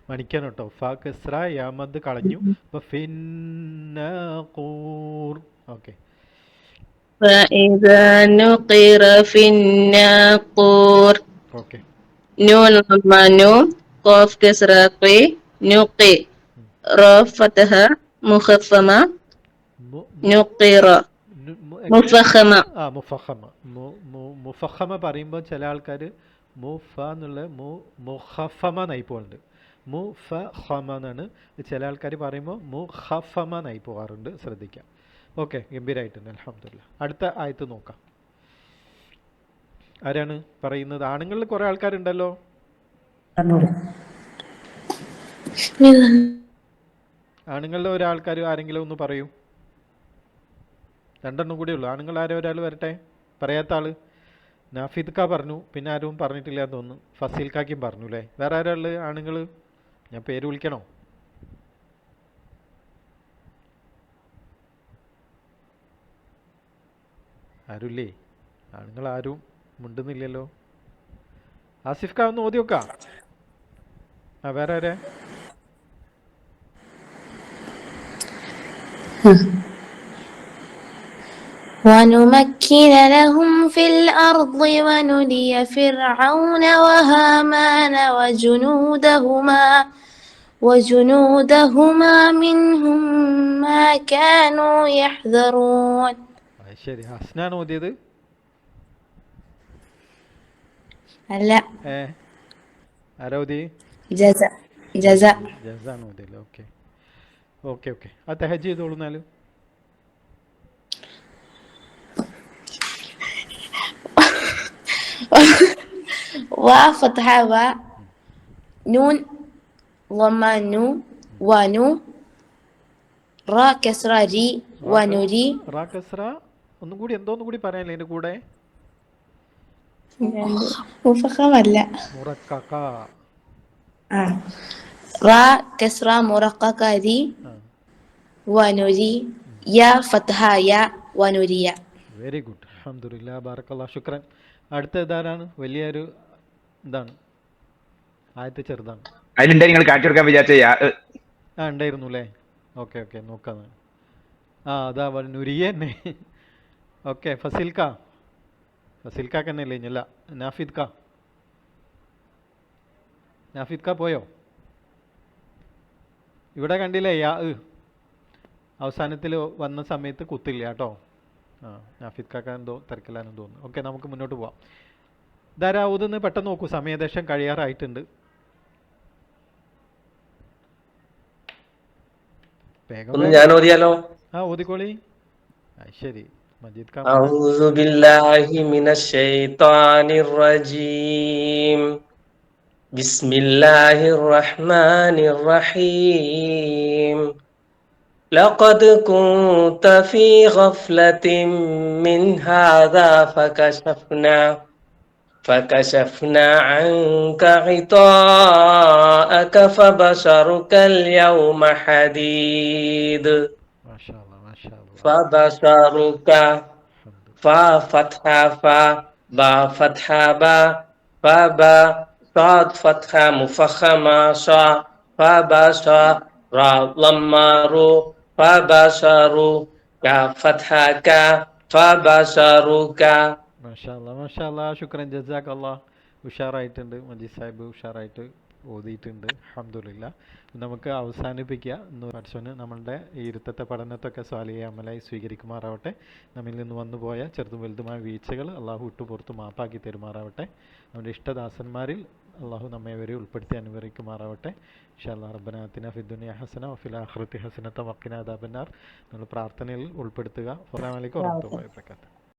മണിക്കണം കേട്ടോ, ഫ കസ്റ യാമദ് കളഞ്ഞു. അപ്പൊ ഫിന്നഖൂർ. ഓക്കെ, فإذا نقر في الناقور. ഓക്കെ. نون ضمة نو قاف كسرة قي نقي را فتحة مخفمة نقر مفخمة. മുഫഖമ പറയുമ്പോൾ ചില ആൾക്കാർ മുഫ എന്നുള്ള മുഖഫമ നായി പോകുന്നുണ്ട്. മുഫഖമ എന്നാണ് ചില ആൾക്കാർ പറയുമ്പോൾ മുഖഫമ നായി പോകാറുണ്ട്, ശ്രദ്ധിക്കാം. ഓക്കെ, ഗംഭീരമായിട്ടുണ്ട്, അൽഹംദുലില്ലാ. അടുത്ത ആയത്ത് നോക്കാം. ആരാണ് പറയുന്നത്? ആണുങ്ങളിൽ കുറെ ആൾക്കാരുണ്ടല്ലോ. ആണുങ്ങളുടെ ഒരാൾക്കാർ ആരെങ്കിലും ഒന്ന് പറയൂ. രണ്ടെണ്ണം കൂടി ഉള്ളൂ. ആണുങ്ങൾ ആരോ ഒരാൾ വരട്ടെ. പറയാത്ത ആള്. നാഫിദ്ക്ക പറഞ്ഞു, പിന്നെ ആരും പറഞ്ഞിട്ടില്ല എന്ന് തോന്നുന്നു. ഫസീൽക്കാക്കും പറഞ്ഞു അല്ലേ. വേറെ ആരാ ഉള്ളത് ആണുങ്ങൾ? ഞാൻ പേര് വിളിക്കണോ? ആരുമില്ലേ? ആണുങ്ങൾ ആരും മിണ്ടുന്നില്ലല്ലോ. ആസിഫ് ഖാൻ ഒന്ന് ഓതി വെക്കാം. വേറെ ആരാ? ونمكن لهم في الأرض ونري فرعون وهامان وجنودهما منهم ما كانوا يحذرون. ശരി, ഹസ്നാണ് ഓതിയത്? അല്ല, ആരാ ഓതി? ജസാണ് ഓതിയല്ലേ. Okay okay okay. ആ തഹജ്ജ് ചെയ്തോളൂ. എന്നാലും وفتحة ونون ضمة نو ونو را كسرة ري ونري. റാ കസ്ര ഒന്നും കൂടി എന്തോന്നും കൂടി പറയാനില്ലേ എൻ്റെ കൂടെ? മുഫഖമല്ല. മുറക്കക. റാ കസ്റ മുറഖഖ രി വനുരി യാ ഫത്ഹ യാ വനുരിയ. വെരി ഗുഡ്, അൽഹംദുലില്ലാ, ബാറക്കല്ലാഹ്, ശുക്രൻ. അടുത്ത ഇതാരാണ്? വലിയൊരു ഇതാണ്, ആദ്യത്തെ ചെറുതാണ്. അതിലുണ്ടായി നിങ്ങൾ കാണിച്ചു കൊടുക്കാൻ വിചാരിച്ച ഉണ്ടായിരുന്നു അല്ലേ. ഓക്കെ ഓക്കെ, നോക്കാം. അതാ വനുരിയ തന്നെ. ഓക്കെ, ഫസീൽക്ക തന്നെയല്ലേ? ഇല്ല, നാഫിദ് ഖാ പോയോ? ഇവിടെ കണ്ടില്ലേ യാ അവസാനത്തിൽ വന്ന സമയത്ത് കുത്തില്ല കേട്ടോ. നാഫിദ് ഖാ എന്തോ തിരക്കില്ലാന്ന് തോന്നുന്നു. ഓക്കെ, നമുക്ക് മുന്നോട്ട് പോവാം. ധാരാ ഓതുന്ന് പെട്ടെന്ന് നോക്കൂ, സമയദേശം കഴിയാറായിട്ടുണ്ട്. ഞാൻ ഓതിയാലോ? ഓതിക്കോളി. ശരി, മജീദ് ഖാൻ. അഊദു ബില്ലാഹി മിനശ് ശൈത്വാനിർ റജീം. ബിസ്മില്ലാഹിർ റഹ്മാനിർ റഹീം. لقد كنت في غفلة من هذا فكشفنا عنك غطاءك فبصرك اليوم حديد. ما شاء الله ما شاء الله. فبصرك فا فتحة فا با فتحة با فبا صاد فتحة مفخمة صا فبصر را لما رو فبصروا كا فتحة كا فبصرك. മാഷാല്ലാ, ശുക്രൻ, ജസാക്കല്ലാഹ്. ഉഷാറായിട്ടുണ്ട് മജീദ് സാഹിബ്, ഉഷാറായിട്ട് ഓതിയിട്ടുണ്ട്. അൽഹംദുലില്ലാ. നമുക്ക് അവസാനിപ്പിക്കുക. ഇന്ന് പഠിച്ചോന് നമ്മളുടെ ഈ ഇരുത്തത്തെ പഠനത്തൊക്കെ സ്വാലിഹ അമലായി സ്വീകരിക്കുമാറാവട്ടെ. നമ്മിൽ നിന്ന് വന്നുപോയ ചെറുതും വലുതുമായ വീഴ്ചകൾ അള്ളാഹു വിട്ടുപുറത്ത് മാപ്പാക്കി തരുമാറാവട്ടെ. നമ്മുടെ ഇഷ്ടദാസന്മാരിൽ അള്ളാഹു നമ്മെ വരെ ഉൾപ്പെടുത്തി അനുഗ്രഹിക്കുമാറാവട്ടെ. ഇൻഷാ അല്ലാഹ്. റബ്ബനാ ആതിനാ ഫിദ്ദുനിയ ഹസന വഫിൽ ആഖിറതി ഹസനത വഖിനാ അദാബന്നാർ. നമ്മൾ പ്രാർത്ഥനയിൽ ഉൾപ്പെടുത്തുക. അസ്സലാമു അലൈക്കും വറഹ്മത്തുള്ളാഹി വബറകാതുഹു.